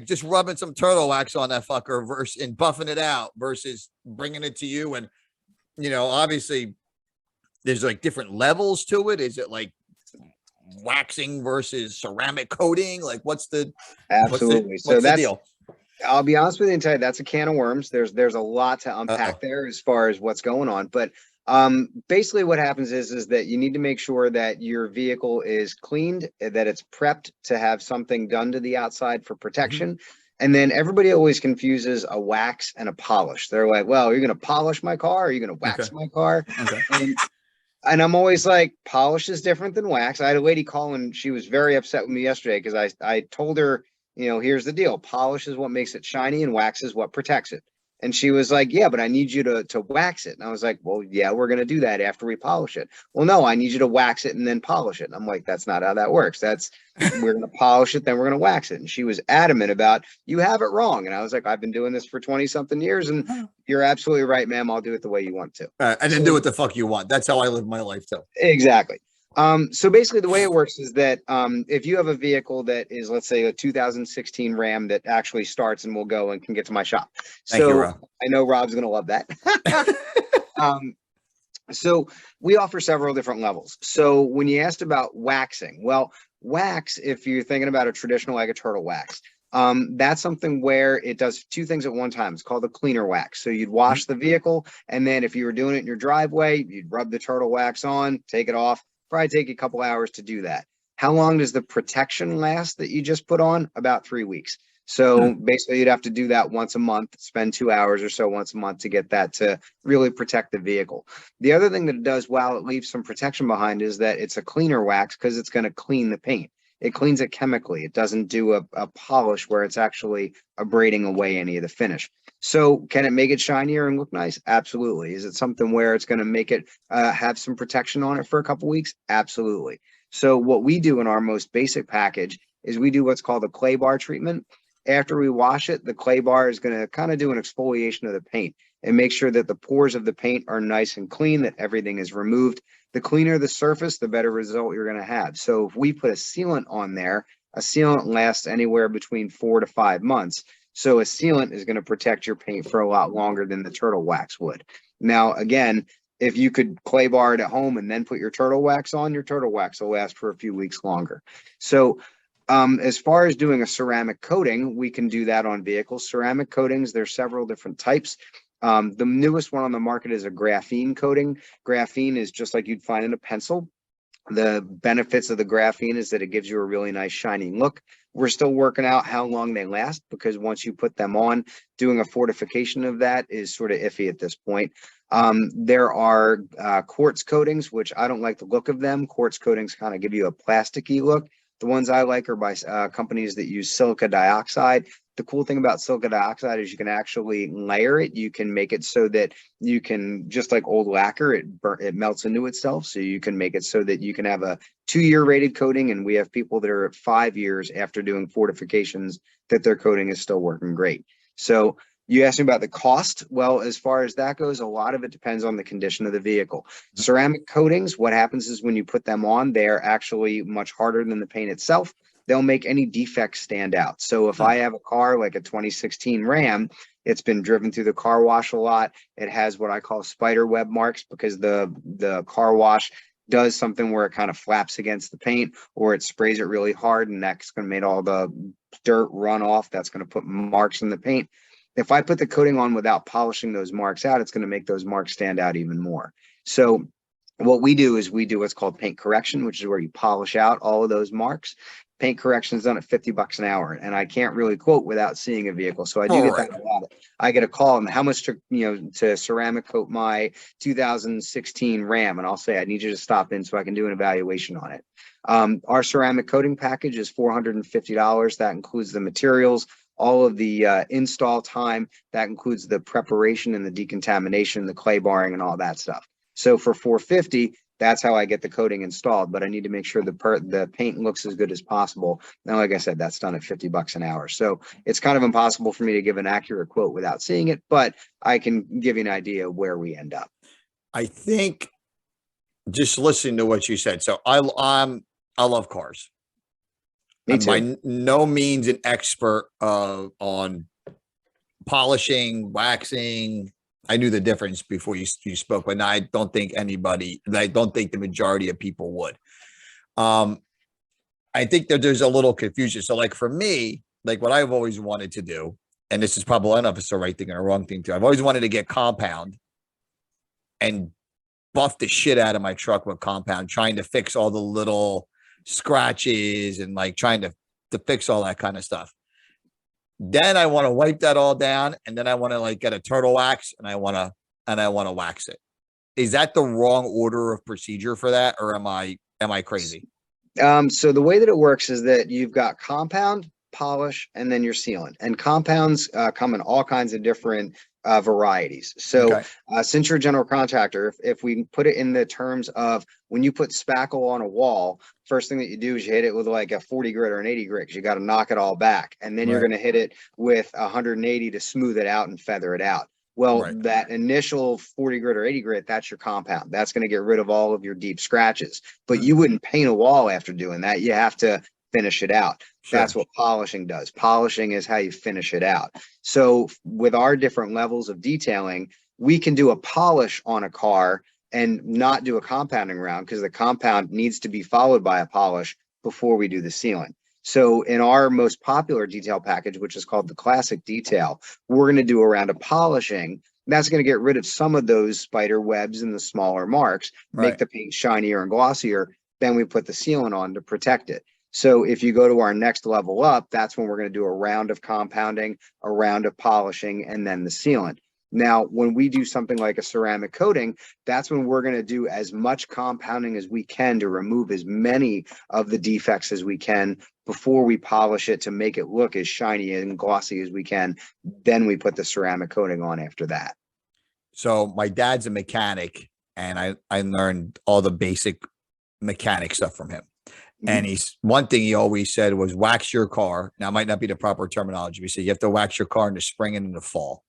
just rubbing some turtle wax on that fucker versus and buffing it out versus bringing it to you? And obviously, there's like different levels to it. Is it like waxing versus ceramic coating? Like, Absolutely. So what's the that's, deal? I'll be honest with you and tell you, that's a can of worms. There's a lot to unpack there as far as what's going on. But basically what happens is that you need to make sure that your vehicle is cleaned, that it's prepped to have something done to the outside for protection. And then everybody always confuses a wax and a polish. They're like, well, you're going to polish my car? Or are you going to wax my car? And I'm always like, polish is different than wax. I had a lady call and she was very upset with me yesterday because I told her, here's the deal. Polish is what makes it shiny and wax is what protects it. And she was like, yeah, but I need you to wax it. And I was like, well, yeah, we're going to do that after we polish it. Well, no, I need you to wax it and then polish it. And I'm like, that's not how that works. We're going to polish it, then we're going to wax it. And she was adamant about, you have it wrong. And I was like, I've been doing this for 20 something years and you're absolutely right, ma'am. I'll do it the way you want to. And then do what the fuck you want. That's how I live my life too. Exactly. So basically the way it works is that if you have a vehicle that is, let's say, a 2016 Ram that actually starts and will go and can get to my shop. Thank you, Rob. I know Rob's going to love that. So we offer several different levels. So when you asked about waxing, well, wax, if you're thinking about a traditional like a turtle wax, that's something where it does two things at one time. It's called a cleaner wax. So you'd wash the vehicle, and then if you were doing it in your driveway, you'd rub the turtle wax on, take it off. Probably take a couple hours to do that. How long does the protection last that you just put on? About 3 weeks. So basically you'd have to do that once a month, spend 2 hours or so once a month to get that to really protect the vehicle. The other thing that it does while it leaves some protection behind is that it's a cleaner wax because it's going to clean the paint. It cleans it chemically. It doesn't do a polish where it's actually abrading away any of the finish. So can it make it shinier and look nice? Absolutely. Is it something where it's going to make it have some protection on it for a couple weeks? Absolutely. So what we do in our most basic package is we do what's called a clay bar treatment. After we wash it, the clay bar is going to kind of do an exfoliation of the paint and make sure that the pores of the paint are nice and clean, that everything is removed. The cleaner the surface, the better result you're going to have. So if we put a sealant on there, a sealant lasts anywhere between 4 to 5 months. So a sealant is going to protect your paint for a lot longer than the turtle wax would. Now, again, if you could clay bar it at home and then put your turtle wax on, your turtle wax will last for a few weeks longer. So as far as doing a ceramic coating, we can do that on vehicles. Ceramic coatings, there's several different types. The newest one on the market is a graphene coating. Graphene is just like you'd find in a pencil. The benefits of the graphene is that it gives you a really nice shining look. We're still working out how long they last because once you put them on, doing a fortification of that is sort of iffy at this point. There are quartz coatings, which I don't like the look of them. Quartz coatings kind of give you a plasticky look. The ones I like are by companies that use silica dioxide. The cool thing about silica dioxide is you can actually layer it. You can make it so that you can, just like old lacquer, it melts into itself. So you can make it so that you can have a 2-year rated coating. And we have people that are at 5 years after doing fortifications that their coating is still working great. So you asked me about the cost. Well, as far as that goes, a lot of it depends on the condition of the vehicle. Ceramic coatings, what happens is when you put them on, they're actually much harder than the paint itself. They'll make any defects stand out. So if I have a car like a 2016 Ram, it's been driven through the car wash a lot. It has what I call spider web marks because the car wash does something where it kind of flaps against the paint or it sprays it really hard and that's going to make all the dirt run off. That's going to put marks in the paint. If I put the coating on without polishing those marks out, it's going to make those marks stand out even more. So what we do is we do what's called paint correction, which is where you polish out all of those marks. Paint correction is done at $50 an hour, and I can't really quote without seeing a vehicle. So I do get that a lot. I get a call and how much to ceramic coat my 2016 Ram, and I'll say I need you to stop in so I can do an evaluation on it. Our ceramic coating package is $450. That includes the materials, all of the install time. That includes the preparation and the decontamination, the clay barring, and all that stuff. So for $450. That's how I get the coating installed, but I need to make sure the paint looks as good as possible. Now, like I said, that's done at $50 an hour. So it's kind of impossible for me to give an accurate quote without seeing it, but I can give you an idea of where we end up. I think just listening to what you said. So I'm I love cars. Me I'm too. by no means an expert on polishing, waxing. I knew the difference before you spoke, but I don't think the majority of people would. I think that there's a little confusion. So like for me, like what I've always wanted to do, and this is probably, I don't know if it's the right thing or the wrong thing too. I've always wanted to get compound and buff the shit out of my truck with compound, trying to fix all the little scratches and like trying to fix all that kind of stuff. Then I want to wipe that all down, and then I want to like get a turtle wax, and I want to wax it. Is that the wrong order of procedure for that, or am I crazy? So the way that it works is that you've got compound, polish, and then your sealant. And compounds come in all kinds of different varieties. So since you're a general contractor, if we put it in the terms of when you put spackle on a wall, first thing that you do is you hit it with like a 40 grit or an 80 grit, because you got to knock it all back. And then you're going to hit it with 180 to smooth it out and feather it out. Well, that initial 40 grit or 80 grit, that's your compound. That's going to get rid of all of your deep scratches. But you wouldn't paint a wall after doing that. You have to finish it out. That's what polishing does. Polishing is how you finish it out. So with our different levels of detailing, we can do a polish on a car and not do a compounding round, because the compound needs to be followed by a polish before we do the sealant. So in our most popular detail package, which is called the classic detail, we're going to do a round of polishing. That's going to get rid of some of those spider webs and the smaller marks, make the paint shinier and glossier. Then we put the sealant on to protect it. So if you go to our next level up, that's when we're going to do a round of compounding, a round of polishing, and then the sealant. Now, when we do something like a ceramic coating, that's when we're going to do as much compounding as we can to remove as many of the defects as we can before we polish it to make it look as shiny and glossy as we can. Then we put the ceramic coating on after that. So my dad's a mechanic, and I learned all the basic mechanic stuff from him. And one thing he always said was wax your car. Now, it might not be the proper terminology. We say you have to wax your car in the spring and in the fall.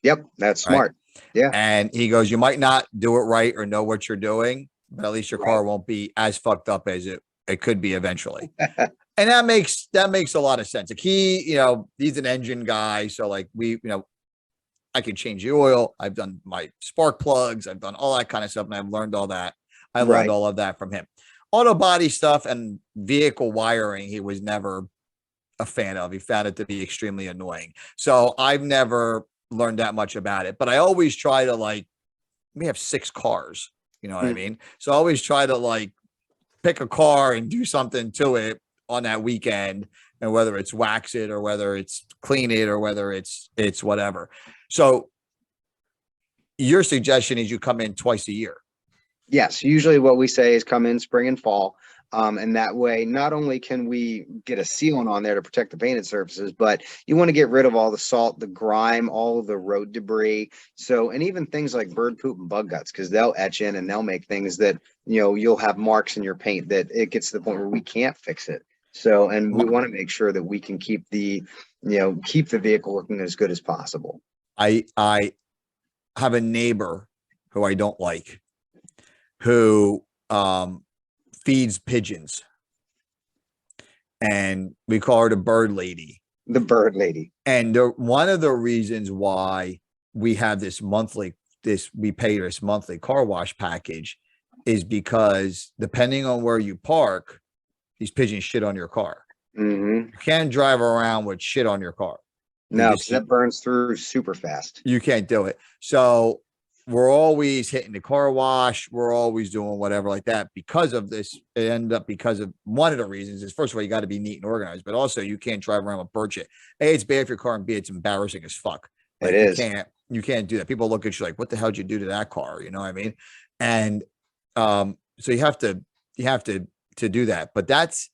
Yep, that's smart. Yeah. And he goes, you might not do it right or know what you're doing, but at least your car won't be as fucked up as it could be eventually. And that makes a lot of sense. Like he's an engine guy. So like I can change the oil. I've done my spark plugs. I've done all that kind of stuff. And I've learned all that. I learned all of that from him. Auto body stuff and vehicle wiring, he was never a fan of. He found it to be extremely annoying. So I've never learned that much about it, but I always try to we have 6 cars, you know what I mean? So I always try to pick a car and do something to it on that weekend, and whether it's wax it or whether it's clean it or whether it's whatever. So your suggestion is you come in twice a year. Yes, usually what we say is come in spring and fall. And that way, not only can we get a sealant on there to protect the painted surfaces, but you want to get rid of all the salt, the grime, all of the road debris. So, and even things like bird poop and bug guts, because they'll etch in and they'll make things that, you'll have marks in your paint that it gets to the point where we can't fix it. So, and we want to make sure that we can keep the vehicle looking as good as possible. I have a neighbor who I don't like, who feeds pigeons, and we call her the bird lady. The bird lady. And one of the reasons why we have we pay this monthly car wash package is because depending on where you park, these pigeons shit on your car. You can't drive around with shit on your car. No, because that burns through super fast. You can't do it. So we're always hitting the car wash. We're always doing whatever like that because of this. It ended up because of one of the reasons is, first of all, you got to be neat and organized, but also you can't drive around with bird shit. A, it's bad for your car, and B, it's embarrassing as fuck. It is. You can't do that. People look at you like, what the hell did you do to that car? You know what I mean? And so you have to do that. But that's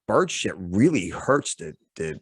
bird shit really hurts the.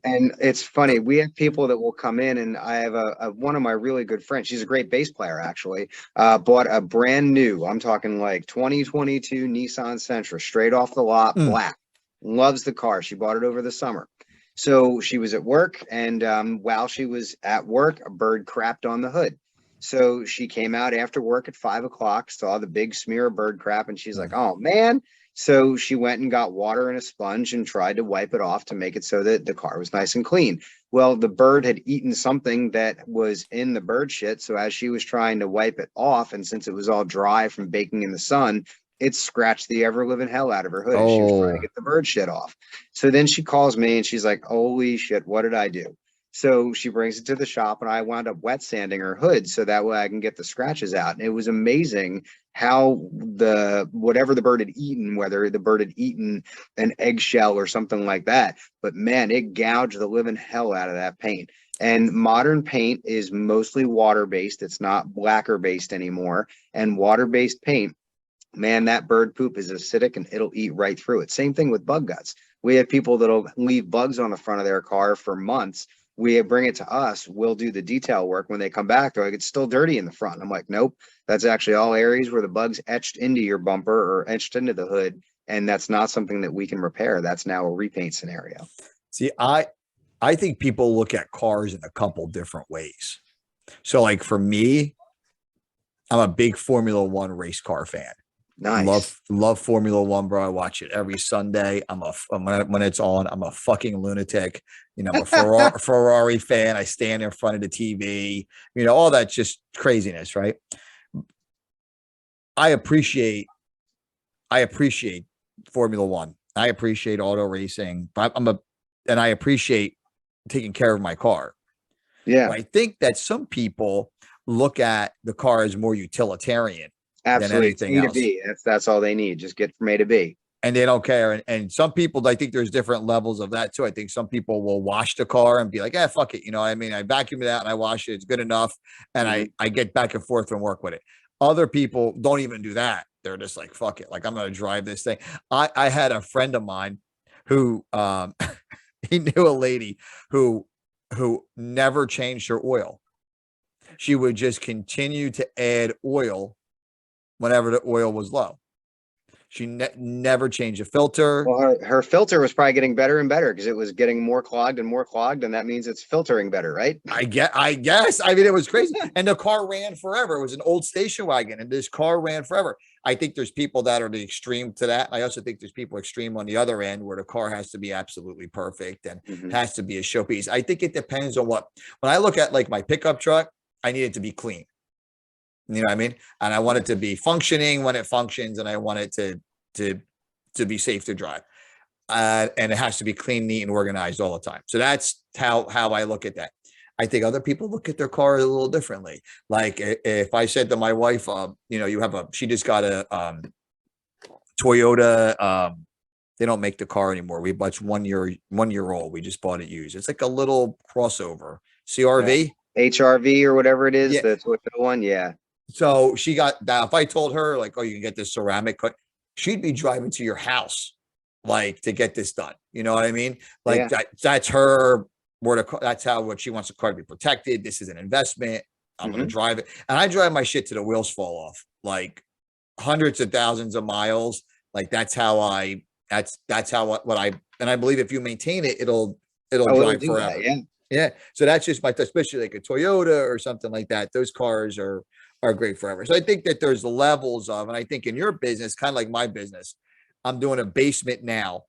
And it's funny, we have people that will come in, and I have one of my really good friends. She's a great bass player, actually. Bought a brand new, I'm talking 2022 Nissan Sentra, straight off the lot, black. Loves the car. She bought it over the summer. So she was at work, and while she was at work, a bird crapped on the hood. So she came out after work at 5 o'clock, saw the big smear of bird crap, and she's like, "Oh man, So she went and got water and a sponge and tried to wipe it off to make it so that the car was nice and clean. Well, the bird had eaten something that was in the bird shit. So as she was trying to wipe it off, and since it was all dry from baking in the sun, it scratched the ever living hell out of her hood as she was trying to Oh, get the bird shit off. So then she calls me and she's like, holy shit, what did I do? So she brings it to the shop and I wound up wet sanding her hood so that way I can get the scratches out. And it was amazing how the whatever the bird had eaten, whether the bird had eaten an eggshell or something like that, but man, it gouged the living hell out of that paint. And modern paint is mostly water based. It's not lacquer based anymore. And water based paint, man, that bird poop is acidic and it'll eat right through it. Same thing with bug guts. We have people that'll leave bugs on the front of their car for months. We bring it to us. We'll do the detail work. When they come back, they're like, it's still dirty in the front. I'm like, nope, that's actually all areas where the bugs etched into your bumper or etched into the hood. And that's not something that we can repair. That's now a repaint scenario. see, I think people look at cars in a couple different ways. So like for me, I'm a big Formula One race car fan. Nice. Love Formula One, bro. I watch it every Sunday. When it's on, I'm a fucking lunatic. You know, I'm a Ferrari fan. I stand in front of the TV. You know, all that's just craziness, right? I appreciate Formula One. I appreciate auto racing. But and I appreciate taking care of my car. Yeah, But I think that some people look at the car as more utilitarian than absolutely. It's anything A to else. B. That's all they need. Just get from A to B. And they don't care. And some people, I think there's different levels of that too. I think some people will wash the car and be like, yeah, fuck it. You know what I mean? I vacuum it out and I wash it. It's good enough. And I get back and forth and work with it. Other people don't even do that. They're just like, fuck it. Like, I'm going to drive this thing. I had a friend of mine who, he knew a lady who never changed her oil. She would just continue to add oil whenever the oil was low. She never changed a filter. Well, her filter was probably getting better and better because it was getting more clogged, and that means it's filtering better, right? I guess. I mean, it was crazy. And the car ran forever. It was an old station wagon, and this car ran forever. I think there's people that are the extreme to that. I also think there's people extreme on the other end where the car has to be absolutely perfect and has to be a showpiece. I think it depends on when I look at like my pickup truck, I need it to be clean. You know what I mean? And I want it to be functioning when it functions, and I want it to be safe to drive. And it has to be clean, neat, and organized all the time. So that's how I look at that. I think other people look at their car a little differently. Like if I said to my wife, you know, she just got a Toyota. They don't make the car anymore. We bought 1 year old. We just bought it used. It's like a little crossover CRV, HRV or whatever it is. Yeah. The Toyota one. Yeah. So she got that. If I told her like, oh, you can get this ceramic cut, she'd be driving to your house like to get this done. You know what I mean? Like that's her that's what she wants the car to be protected. This is an investment. I'm going to drive it. And I drive my shit to the wheels fall off, like hundreds of thousands of miles. Like that's how I believe if you maintain it, it'll drive forever. That, yeah. So that's just especially like a Toyota or something like that. Those cars are great forever. So I think that there's levels of, and I think in your business, kind of like my business, I'm doing a basement now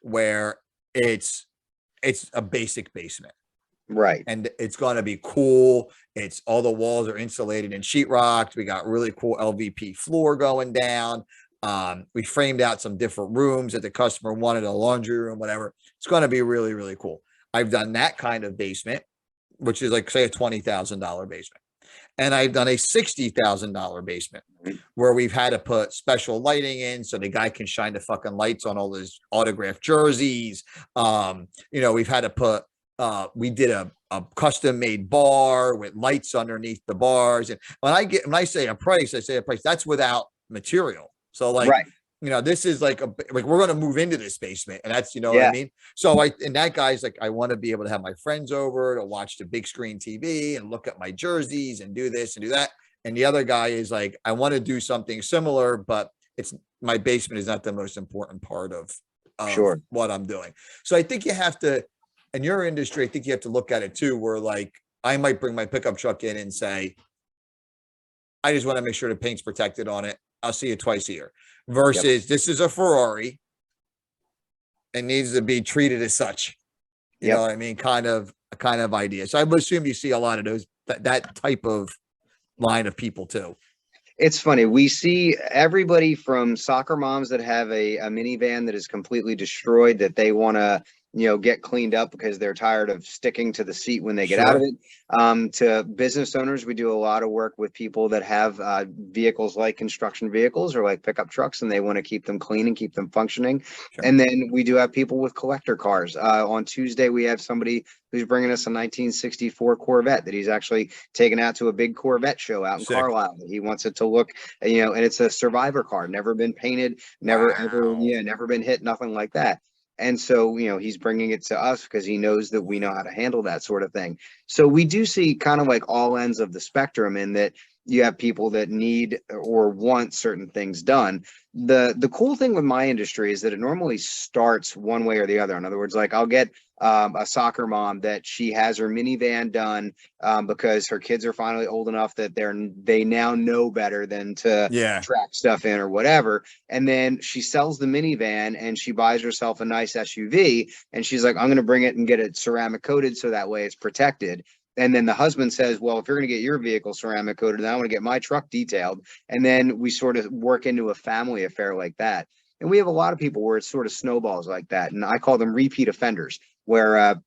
where it's a basic basement. Right. And it's going to be cool. It's all the walls are insulated and sheetrocked. We got really cool LVP floor going down. We framed out some different rooms that the customer wanted, a laundry room, whatever. It's going to be really, really cool. I've done that kind of basement, which is like, say, a $20,000 basement. And I've done a $60,000 basement where we've had to put special lighting in so the guy can shine the fucking lights on all his autographed jerseys. You know, we've had to put, we did a custom made bar with lights underneath the bars. And when I say a price, that's without material. So like, you know, this is like we're going to move into this basement, and that's, you know what I mean? So and that guy's like, I want to be able to have my friends over to watch the big screen TV and look at my jerseys and do this and do that. And the other guy is like, I want to do something similar, but my basement is not the most important part of what I'm doing. So I think you have to, in your industry, I think you have to look at it too, where like, I might bring my pickup truck in and say, I just want to make sure the paint's protected on it. I'll see you twice a year. Versus this is a Ferrari and needs to be treated as such. You know what I mean? Kind of idea. So I would assume you see a lot of those, that type of line of people too. It's funny. We see everybody from soccer moms that have a minivan that is completely destroyed that they want to, get cleaned up because they're tired of sticking to the seat when they get out of it. To business owners, we do a lot of work with people that have vehicles like construction vehicles or like pickup trucks, and they want to keep them clean and keep them functioning. And then we do have people with collector cars. On Tuesday, we have somebody who's bringing us a 1964 Corvette that he's actually taken out to a big Corvette show out in Carlisle. He wants it to look, and it's a survivor car, never been painted, never been hit, nothing like that. And so, he's bringing it to us because he knows that we know how to handle that sort of thing. So we do see kind of like all ends of the spectrum in that you have people that need or want certain things done. The cool thing with my industry is that it normally starts one way or the other. In other words, like I'll get a soccer mom that she has her minivan done because her kids are finally old enough that they now know better than to track stuff in or whatever. And then she sells the minivan and she buys herself a nice SUV and she's like, I'm going to bring it and get it ceramic coated so that way it's protected. And then the husband says, well, if you're going to get your vehicle ceramic coated, then I want to get my truck detailed. And then we sort of work into a family affair like that. And we have a lot of people where it sort of snowballs like that. And I call them repeat offenders, where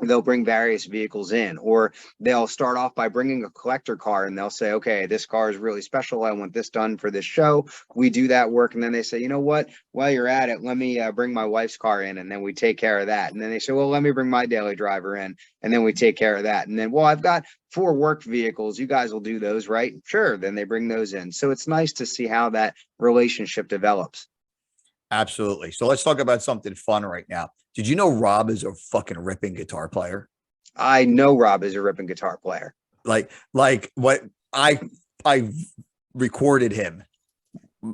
they'll bring various vehicles in, or they'll start off by bringing a collector car and they'll say, okay, this car is really special. I want this done for this show. We do that work. And then they say, you know what, while you're at it, let me bring my wife's car in. And then we take care of that. And then they say, well, let me bring my daily driver in. And then we take care of that. And then, well, I've got 4 work vehicles. You guys will do those, right? Sure. Then they bring those in. So it's nice to see how that relationship develops. Absolutely. So let's talk about something fun right now. Did you know Rob is a fucking ripping guitar player? I know Rob is a ripping guitar player. Like what I recorded him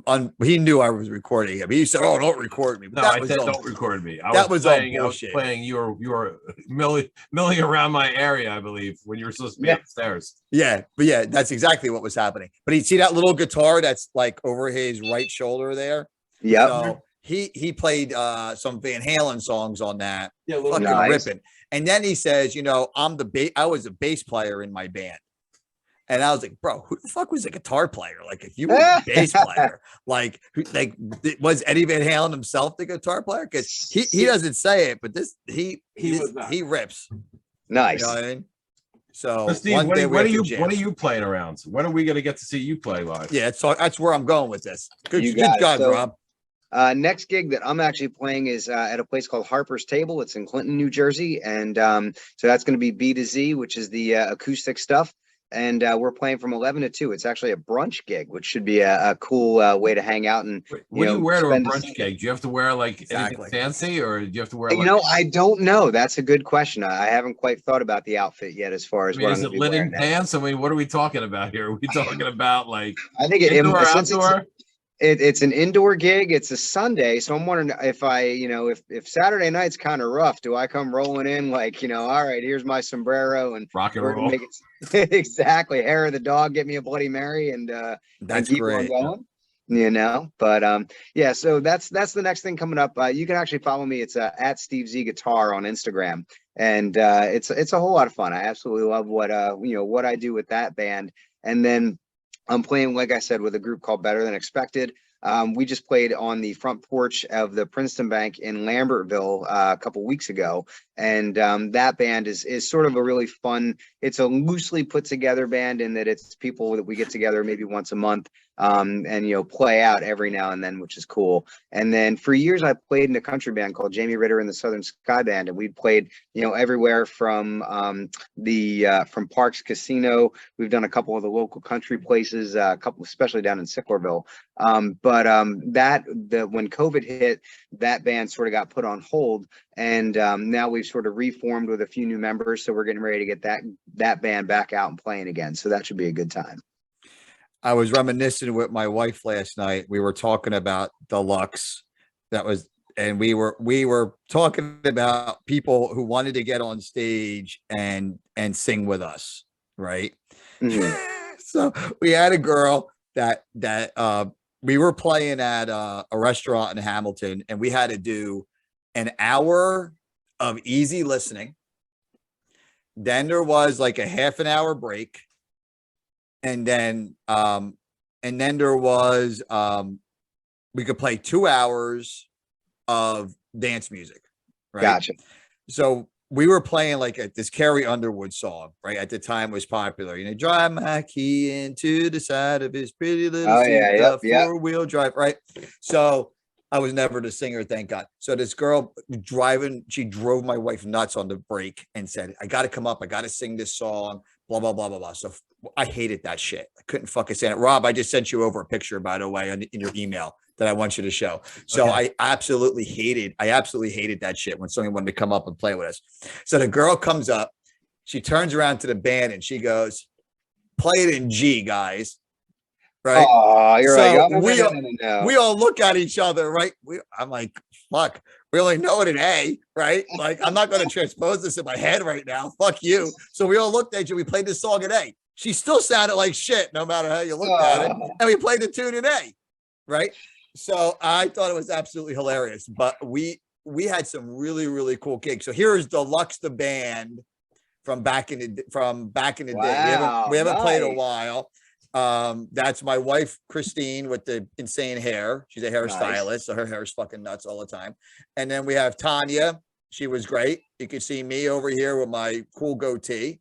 on. He knew I was recording him. He said, "Oh, don't record me." But no, I said, "Don't record me." That was all bullshit. I was playing. You were milling around my area, I believe, when you were supposed to be upstairs. Yeah, but yeah, that's exactly what was happening. But you see that little guitar that's like over his right shoulder there? Yeah. So he played some Van Halen songs on that. Yeah, fucking nice. ripping. And then he says, I was a bass player in my band. And I was like, bro, who the fuck was a guitar player? Like, if you were a bass player, was Eddie Van Halen himself the guitar player? Because he doesn't say it, but he rips. Nice. You know what I mean? So Steve, what are you playing around? When are we going to get to see you play live? Yeah, so that's where I'm going with this. Good God, so, Rob. Next gig that I'm actually playing is at a place called Harper's Table. It's in Clinton, New Jersey. And so that's going to be B to Z, which is the acoustic stuff. And we're playing from 11 to 2. It's actually a brunch gig, which should be a cool way to hang out. And what do you wear to a brunch gig? Do you have to wear anything fancy, or do you have to wear? I don't know. That's a good question. I haven't quite thought about the outfit yet, as far as what is I'm it linen pants? I mean, what are we talking about here? Are we talking about I think outdoor? It's an indoor gig. It's a Sunday, so I'm wondering if if Saturday night's kind of rough, do I come rolling in all right, here's my sombrero and rock and roll? Exactly. Hair of the dog, get me a Bloody Mary, and that's keep great. On going. But yeah, so that's the next thing coming up. You can actually follow me. It's at Steve Z Guitar on Instagram, and it's a whole lot of fun. I absolutely love what what I do with that band, and then I'm playing, like I said, with a group called Better Than Expected. We just played on the front porch of the Princeton Bank in Lambertville a couple weeks ago. And that band is sort of a really fun, it's a loosely put together band in that it's people that we get together maybe once a month and play out every now and then, which is cool. And then for years I played in a country band called Jamie Ritter and the Southern Sky Band, and we played everywhere from from Parks Casino. We've done a couple of the local country places, a couple especially down in Sicklerville. But when COVID hit, that band sort of got put on hold, and now we've sort of reformed with a few new members, so we're getting ready to get that band back out and playing again, so that should be a good time. I was reminiscing with my wife last night. We were talking about Deluxe. And we were talking about people who wanted to get on stage and sing with us, right? Mm-hmm. So we had a girl that we were playing at a restaurant in Hamilton, and we had to do an hour of easy listening. Then there was like a half an hour break. And then there was, we could play 2 hours of dance music. Right. Gotcha. So we were playing like this Carrie Underwood song, right? At the time was popular, drive my key into the side of his pretty little four-wheel drive, right? So I was never the singer, thank God. So this girl she drove my wife nuts on the break and said, I got to come up. I got to sing this song, blah, blah, blah, blah, blah. So I hated that shit. I couldn't fucking stand it. Rob, I just sent you over a picture, by the way, in your email that I want you to show. So okay. I absolutely hated that shit when someone wanted to come up and play with us. So the girl comes up, she turns around to the band and she goes, play it in G, guys. Right. Oh, you're so right. We all look at each other, right? I'm like, fuck, we only know it in A, right? Like, I'm not going to transpose this in my head right now. Fuck you. So we all looked at you. We played this song in A. She still sounded like shit, no matter how you looked at it. And we played the tune in A, right? So I thought it was absolutely hilarious. But we had some really, really cool gigs. So here is Deluxe the band from back in the day. We haven't played a while. That's my wife, Christine, with the insane hair. She's a hairstylist, so her hair is fucking nuts all the time. And then we have Tanya. She was great. You could see me over here with my cool goatee.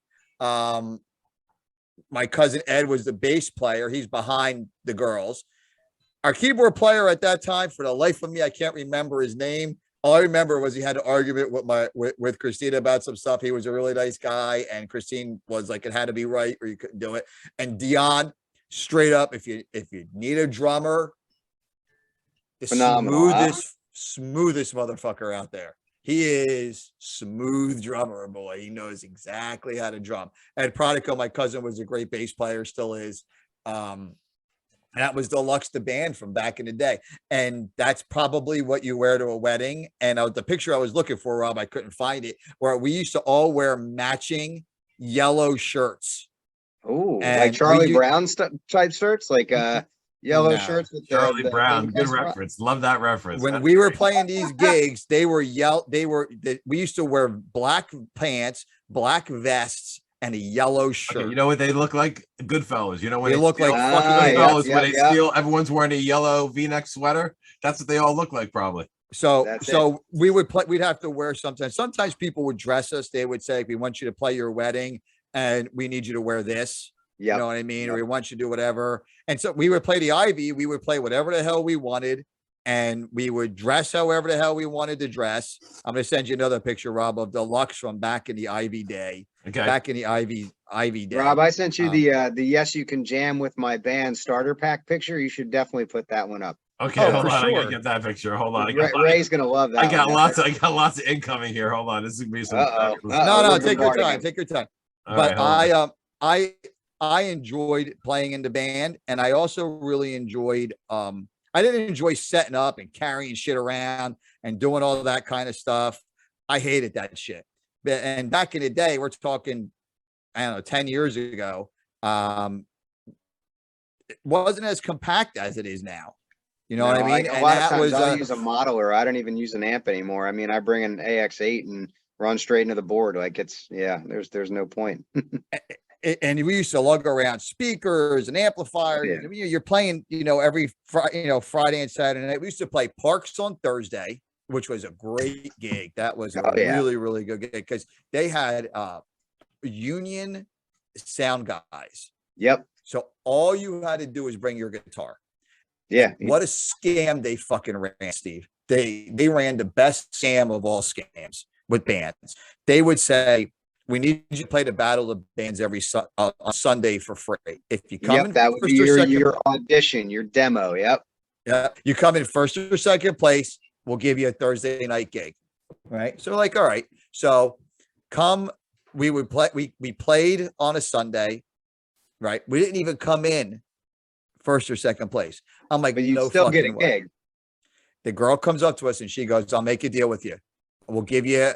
My cousin Ed was the bass player. He's behind the girls. Our keyboard player at that time, for the life of me, I can't remember his name. All I remember was he had an argument with Christina about some stuff. He was a really nice guy, and Christine was like, it had to be right or you couldn't do it. And Dion, straight up, if you need a drummer, the smoothest motherfucker out there. He is smooth drummer, boy. He knows exactly how to drum. Ed Prodico, my cousin, was a great bass player, still is. And that was Deluxe the band from back in the day. And that's probably what you wear to a wedding. And the picture I was looking for, Rob, I couldn't find it, where we used to all wear matching yellow shirts. Oh, like Charlie Brown type shirts, like yellow shirts with Charlie Brown. Good reference. Love that reference. When we were playing these gigs, we used to wear black pants, black vests, and a yellow shirt. Okay, you know what they look like? Goodfellas. You know when they look like fucking Goodfellas when they steal, everyone's wearing a yellow V-neck sweater. That's what they all look like, probably. So we would play. We'd have to wear sometimes. Sometimes people would dress us. They would say, "We want you to play your wedding, and we need you to wear this." Yep. You know what I mean? Yep. Or we want you to do whatever. And so we would play the Ivy. We would play whatever the hell we wanted. And we would dress however the hell we wanted to dress. I'm going to send you another picture, Rob, of Deluxe from back in the Ivy day. Okay. Back in the Ivy day. Rob, I sent you the Yes You Can Jam with My Band starter pack picture. You should definitely put that one up. Okay, hold on. Sure. I gotta get that picture. Hold on. Ray's gonna love that. I got lots of incoming here. Hold on. This is gonna be some. No, take your time. Take your time. But I enjoyed playing in the band, and I also really enjoyed I didn't enjoy setting up and carrying shit around and doing all of that kind of stuff. I hated that shit. And back in the day, we're talking, 10 years ago, it wasn't as compact as it is now. You know what I mean? A lot of times I use a modeler. I don't even use an amp anymore. I mean, I bring an AX8 and run straight into the board. Like there's no point. And we used to lug around speakers and amplifiers. Yeah. I mean, you're playing, every Friday and Saturday night. We used to play Parks on Thursday, which was a great gig. That was a really, really good gig because they had union sound guys. Yep. So all you had to do is bring your guitar. Yeah. What a scam they fucking ran, Steve. They ran the best scam of all scams with bands. They would say, we need you to play the Battle of the Bands every on Sunday for free. If you come in that would be your audition, your demo. Yep. Yeah. You come in first or second place, we'll give you a Thursday night gig. Right. So like, all right. So we would play, we played on a Sunday, right? We didn't even come in first or second place. I'm like, but you still get a gig. The girl comes up to us and she goes, I'll make a deal with you. We'll give you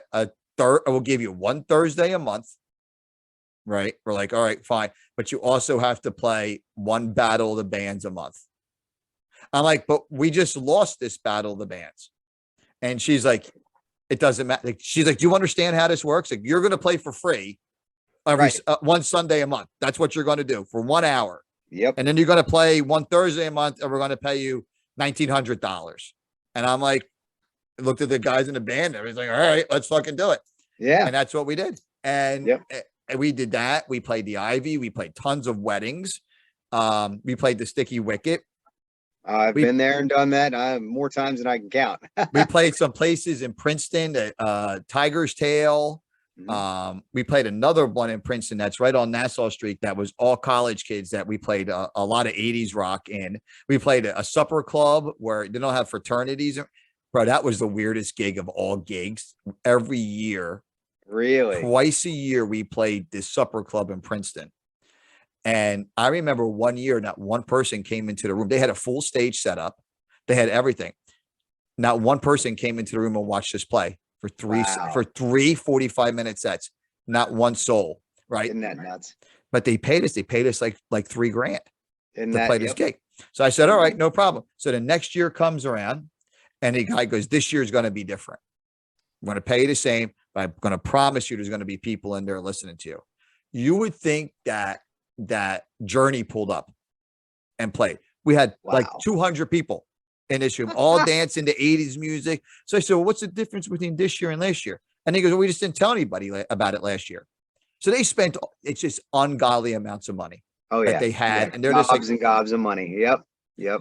we'll give you one Thursday a month, right? We're like, all right, fine. But you also have to play one Battle of the Bands a month. I'm like, but we just lost this battle of the bands. And she's like, it doesn't matter. Like, she's like, do you understand how this works? Like, you're going to play for free every one Sunday a month. That's what you're going to do for 1 hour. Yep. And then you're going to play one Thursday a month, and we're going to pay you $1,900. And I'm like, looked at the guys in the band. And everybody's like, all right, let's fucking do it. Yeah. And that's what we did. And we did that. We played the Ivy. We played tons of weddings. We played the Sticky Wicket. I've been there and done that more times than I can count. We played some places in Princeton, Tiger's Tail. We played another one in Princeton that's right on Nassau Street that was all college kids that we played a lot of 80s rock in. We played a supper club where they don't have fraternities. Bro, that was the weirdest gig of all gigs. Every year, really, twice a year, we played this supper club in Princeton. And I remember one year, not one person came into the room. They had a full stage set up. They had everything. Not one person came into the room and watched us play for three 45-minute sets. Not one soul, right? Isn't that nuts? But they paid us. They paid us like $3,000 to play this gig. So I said, all right, no problem. So the next year comes around, and the guy goes, this year's going to be different. I'm going to pay you the same, but I'm going to promise you there's going to be people in there listening to you. You would think that Journey pulled up and played. We had like 200 people in this room, all dancing to 80s music. So I said, well, what's the difference between this year and last year? And he goes, well, we just didn't tell anybody about it last year. So they spent, it's just ungodly amounts of money that they had. And they're just like, and gobs of money. Yep.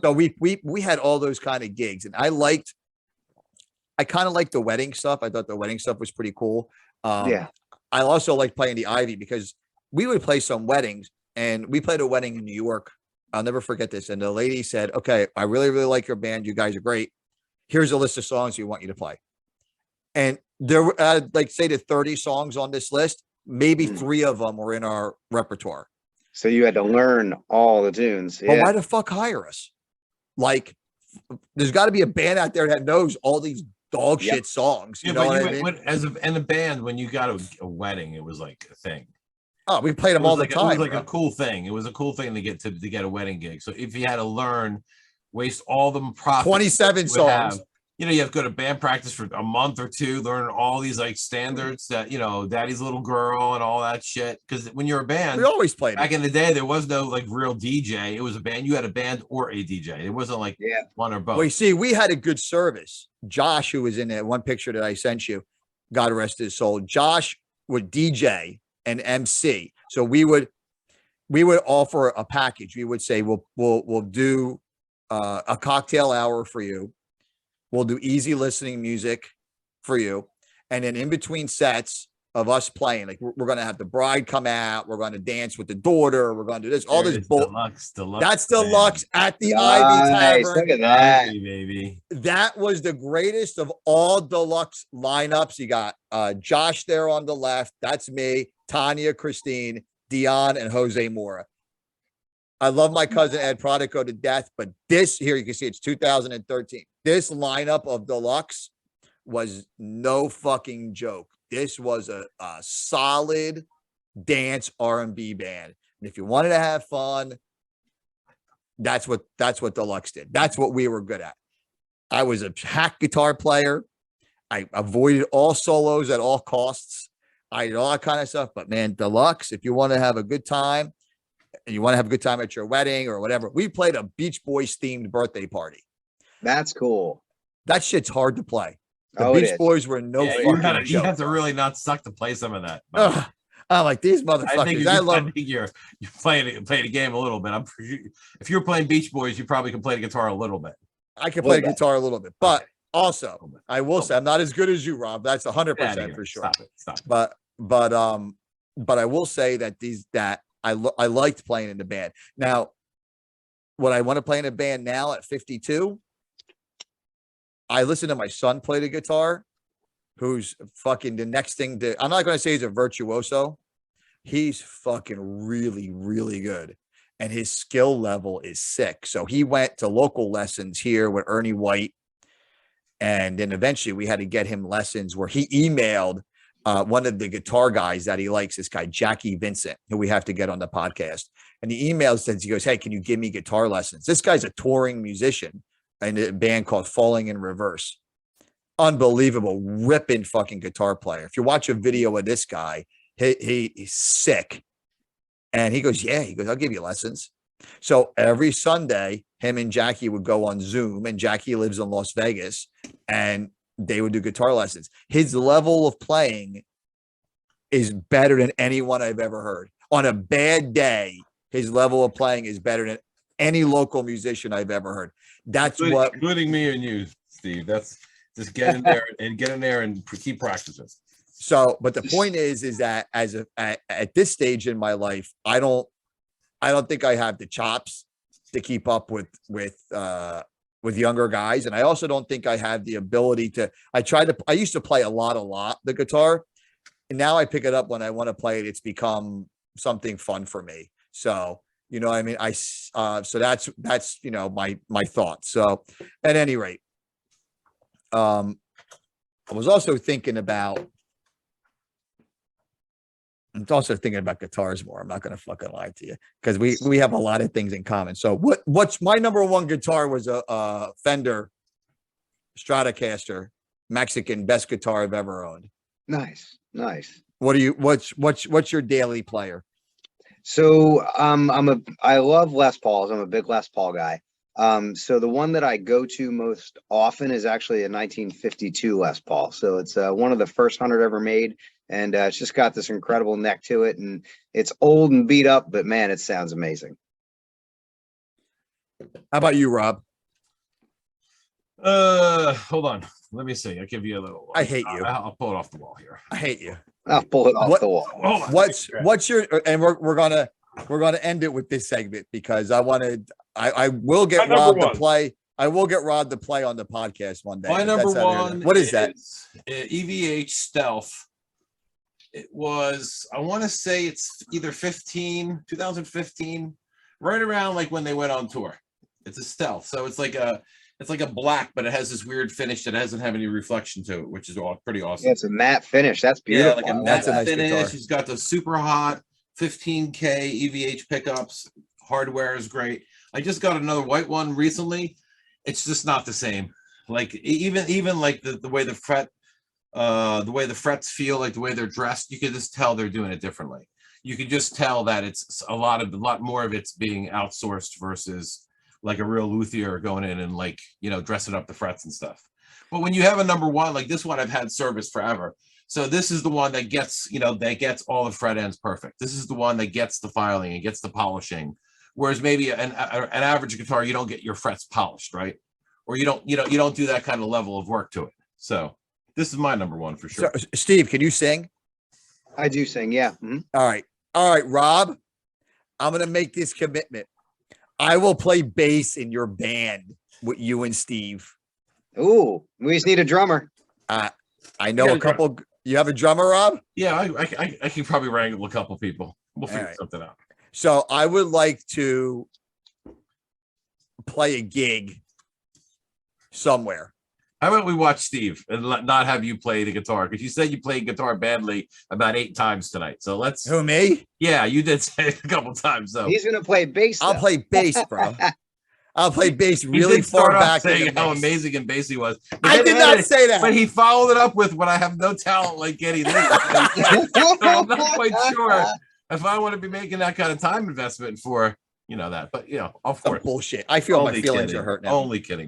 So we had all those kind of gigs, and I kind of liked the wedding stuff. I thought the wedding stuff was pretty cool. I also liked playing the Ivy because we would play some weddings, and we played a wedding in New York. I'll never forget this. And the lady said, okay, I really, really like your band. You guys are great. Here's a list of songs we want you to play. And there were like say the 30 songs on this list, maybe 3 of them were in our repertoire. So you had to learn all the tunes. But why the fuck hire us? Like, there's got to be a band out there that knows all these dog shit songs. You know what I mean? In a band, when you got a wedding, it was like a thing. Oh, we played them all the time. It was like a cool thing. It was a cool thing to get a wedding gig. So if you had to learn, waste all the profits, 27 songs. You know, you have to go to band practice for a month or 2, learn all these like standards that, you know, Daddy's Little Girl and all that shit. Because when you're a band, we always played back in the day, there was no like real DJ. It was a band. You had a band or a DJ. It wasn't like one or both. Well, you see, we had a good service. Josh, who was in that one picture that I sent you, God rest his soul. Josh would DJ and MC. So we would offer a package. We would say, we'll do a cocktail hour for you. We'll do easy listening music for you. And then in between sets of us playing, like we're going to have the bride come out. We're going to dance with the daughter. We're going to do this, all this deluxe. That's deluxe at the Ivy Tavern. Look at that, baby. That was the greatest of all deluxe lineups. You got Josh there on the left. That's me, Tanya, Christine, Dion, and Jose Mora. I love my cousin Ed Prodigo to death, but this here, you can see it's 2013. This lineup of deluxe was no fucking joke. This was a solid dance R&B band. And if you wanted to have fun, that's what deluxe did. That's what we were good at. I was a hack guitar player. I avoided all solos at all costs. I did all that kind of stuff. But man, deluxe, if you want to have a good time, and you want to have a good time at your wedding or whatever, we played a Beach Boys themed birthday party. That's cool. That shit's hard to play. The Beach Boys were no fucking joke. You have to really not suck to play some of that. I'm like, these motherfuckers. I think you're playing a game a little bit. I'm sure if you're playing Beach Boys, you probably can play the guitar a little bit. I can play the guitar a little bit, but also I will say I'm not as good as you, Rob. That's 100% for sure. Stop it. But I will say that I liked playing in the band. Now, would I want to play in a band now at 52? I listen to my son play the guitar, who's fucking the next thing to, I'm not going to say he's a virtuoso. He's fucking really, really good. And his skill level is sick. So he went to local lessons here with Ernie White. And then eventually we had to get him lessons where he emailed one of the guitar guys that he likes, this guy, Jackie Vincent, who we have to get on the podcast. And he emails, says, he goes, hey, can you give me guitar lessons? This guy's a touring musician in a band called Falling in Reverse. Unbelievable, ripping fucking guitar player. If you watch a video of this guy, he's sick. And he goes, yeah, he goes, I'll give you lessons. So every Sunday, him and Jackie would go on Zoom, and Jackie lives in Las Vegas, and they would do guitar lessons. His level of playing is better than anyone I've ever heard. On a bad day, his level of playing is better than any local musician I've ever heard. That's including me and you, Steve. That's just get in there and keep practicing. So, but the point is that at this stage in my life, I don't think I have the chops to keep up with younger guys. And I also don't think I have the ability to, I used to play a lot, the guitar, and now I pick it up when I want to play it. It's become something fun for me. So, you know what I mean? So that's, you know, my thoughts. So at any rate, I was also thinking about guitars more. I'm not going to fucking lie to you, because we have a lot of things in common. So what's my number one guitar was a Fender Stratocaster Mexican, best guitar I've ever owned. Nice. What's your daily player? So I love Les Pauls. I'm a big Les Paul guy. So the one that I go to most often is actually a 1952 Les Paul. So it's one of the first 100 ever made, and it's just got this incredible neck to it, and it's old and beat up, but man, it sounds amazing. How about you, Rob? Hold on. Let me see. I'll give you a little. I hate you. I'll pull it off the wall here. I hate you. I'll pull it off the wall. What's your, and we're gonna end it with this segment, because I will get Rob to play. I will get Rob to play on the podcast one day. My number one. What is that? EVH Stealth. It was, I want to say it's either 2015, right around like when they went on tour. It's a Stealth, so it's like a black, but it has this weird finish that doesn't have any reflection to it, which is pretty awesome. Yeah, it's a matte finish. That's beautiful. Yeah, like a matte nice finish. guitar. He's got the super hot 15K EVH pickups. Hardware is great. I just got another white one recently. It's just not the same. Like even like the way the frets feel, like the way they're dressed, you can just tell they're doing it differently. You can just tell that it's a lot more of it's being outsourced versus like a real luthier going in and, like, you know, dressing up the frets and stuff. But when you have a number one, like this one, I've had service forever. So this is the one that gets, you know, that gets all the fret ends perfect. This is the one that gets the filing and gets the polishing. Whereas maybe an average guitar, you don't get your frets polished, right? Or you don't do that kind of level of work to it. So this is my number one for sure. So, Steve, can you sing? I do sing, yeah. Mm-hmm. All right, Rob, I'm gonna make this commitment. I will play bass in your band with you and Steve. Ooh, we just need a drummer. I know a couple. You have a drummer, Rob? Yeah, I can probably wrangle a couple people. We'll figure something out. So I would like to play a gig somewhere. How about we watch Steve and not have you play the guitar? Because you said you played guitar badly about 8 times tonight. So let's. Who, me? Yeah, you did say it a couple times. So he's gonna play bass. I'll play bass, bro. I'll play bass really far back. Saying how amazing and bass he was. I did not say that. But he followed it up with, "When I have no talent like Getty." So I'm not quite sure if I want to be making that kind of time investment for, you know, that. But, you know, I'll for it. Bullshit. I feel my feelings are hurt now. Only kidding.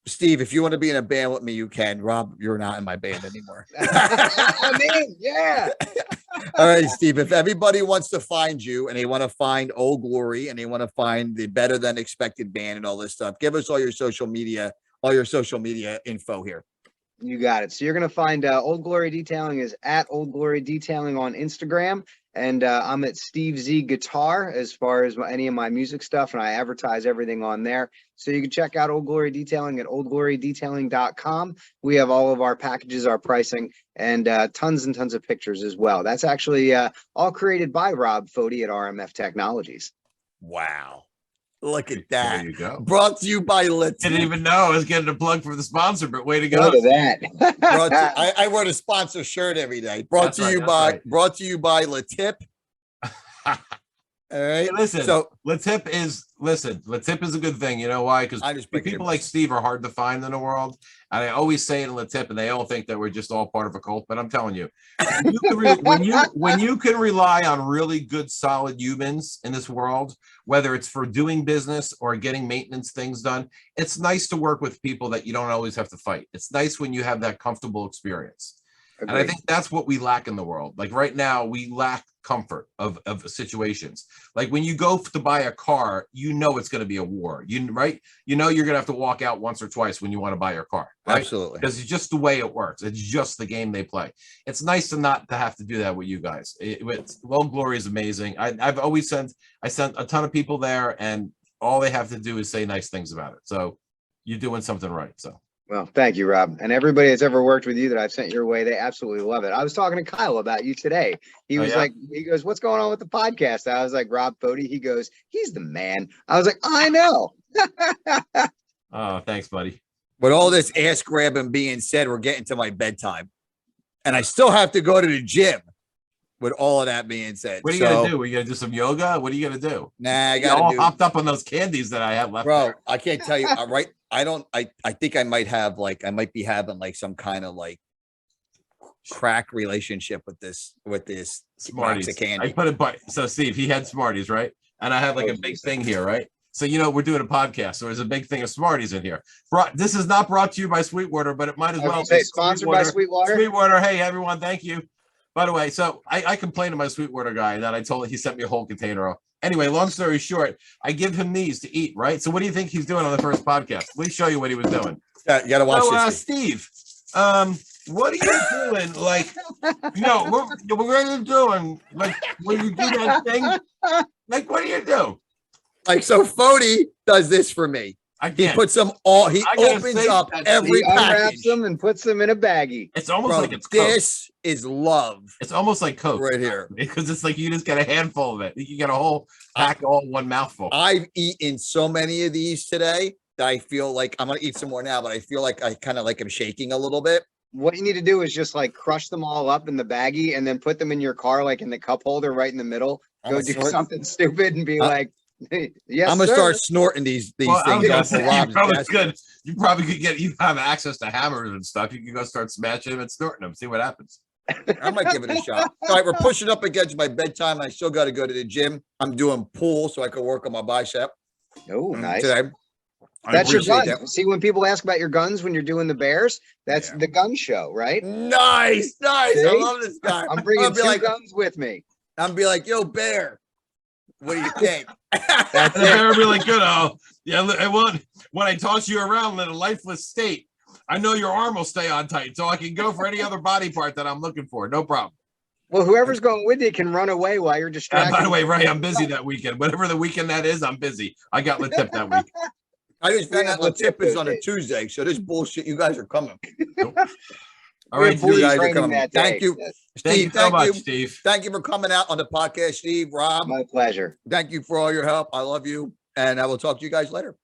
Steve, if you want to be in a band with me, you can. Rob, you're not in my band anymore. I mean, yeah. All right, Steve, if everybody wants to find you and they want to find Old Glory and they want to find the Better Than Expected band and all this stuff, give us all your social media info here. You got it. So you're going to find Old Glory Detailing is at Old Glory Detailing on Instagram. And I'm at Steve Z Guitar as far as any of my music stuff, and I advertise everything on there. So you can check out Old Glory Detailing at oldglorydetailing.com. We have all of our packages, our pricing, and tons and tons of pictures as well. That's actually all created by Rob Foti at RMF Technologies. Wow. Look at There that. you go. Brought to you by Lit. Didn't even know I was getting a plug for the sponsor, but way to go. Look at that. I wear the sponsor shirt every day. Brought to you by Latip. All right. Hey, listen, So Latip is a good thing. You know why? Because people like Steve are hard to find in the world. And I always say it in Latip, and they all think that we're just all part of a cult. But I'm telling you, when you can rely on really good, solid humans in this world, whether it's for doing business or getting maintenance things done, it's nice to work with people that you don't always have to fight. It's nice when you have that comfortable experience. Agreed. And I think that's what we lack in the world. Like right now, we lack comfort of situations. Like when you go to buy a car, you know it's going to be a war. Right? You know you're going to have to walk out once or twice when you want to buy your car. Right? absolutely. Because it's just the way it works. It's just the game they play. It's nice to not to have to do that with you guys. Low Glory is amazing. I sent a ton of people there, and all they have to do is say nice things about it. So you're doing something right. So. Well, thank you, Rob. And everybody that's ever worked with you that I've sent your way, they absolutely love it. I was talking to Kyle about you today. He was like, he goes, what's going on with the podcast? I was like, Rob Fody. He goes, he's the man. I was like, I know. Oh, thanks, buddy. With all this ass grabbing being said, we're getting to my bedtime. And I still have to go to the gym with all of that being said. What are you going to do? Are you going to do some yoga? What are you going to do? Nah, I got to do. Hopped up on those candies that I have left. Bro, there. I can't tell you. Right. I think I might be having like some kind of like track relationship with this Smarties. box of candy. I put it by, so Steve, he had Smarties, right? And I have like a big thing here, right? So, you know, we're doing a podcast, so there's a big thing of Smarties in here. This is not brought to you by Sweetwater, but it might as well say sponsored by Sweetwater. Sweetwater, hey everyone, thank you. By the way, so I complained to my Sweetwater guy that I told him he sent me a whole container. Anyway, long story short, I give him these to eat, right? So what do you think he's doing on the first podcast? Let me show you what he was doing. You got to watch this. Steve, what are you doing? Like, what are you doing? Like, when you do that thing, like, what do you do? Like, so Fody does this for me. He puts them all. He opens up every package. Unwraps them and puts them in a baggie. It's almost like it's this is love. It's almost like Coke right here because it's like you just get a handful of it. You get a whole pack, all one mouthful. I've eaten so many of these today that I feel like I'm gonna eat some more now, but I feel like I kind of like am shaking a little bit. What you need to do is just like crush them all up in the baggie and then put them in your car, like in the cup holder right in the middle. Go do something stupid and be like. Yes, I'm gonna start snorting these things off of Rob's desk. You probably could you have access to hammers and stuff. You can go start smashing them and snorting them, see what happens. I might give it a shot. All right, we're pushing up against my bedtime. I still got to go to the gym. I'm doing pool so I can work on my bicep. Oh, nice. Today. That's your gun. That. See, when people ask about your guns when you're doing the Bears, that's the gun show, right? Nice. See? I love this guy. I'm bringing two guns with me. I'm be like, yo, Bear. What do you think? That's really good. Oh, yeah. When I toss you around in a lifeless state, I know your arm will stay on tight, so I can go for any other body part that I'm looking for. No problem. Well, whoever's going with you can run away while you're distracted. By the way, Ray, I'm busy that weekend. Whatever the weekend that is, I'm busy. I got Latip that week. I just found out Latip is on a Tuesday, so this bullshit, you guys are coming. Nope. All right, you guys are coming. Thank you, Steve. Thank you so much, Steve. Thank you for coming out on the podcast, Steve. Rob, my pleasure. Thank you for all your help. I love you, and I will talk to you guys later.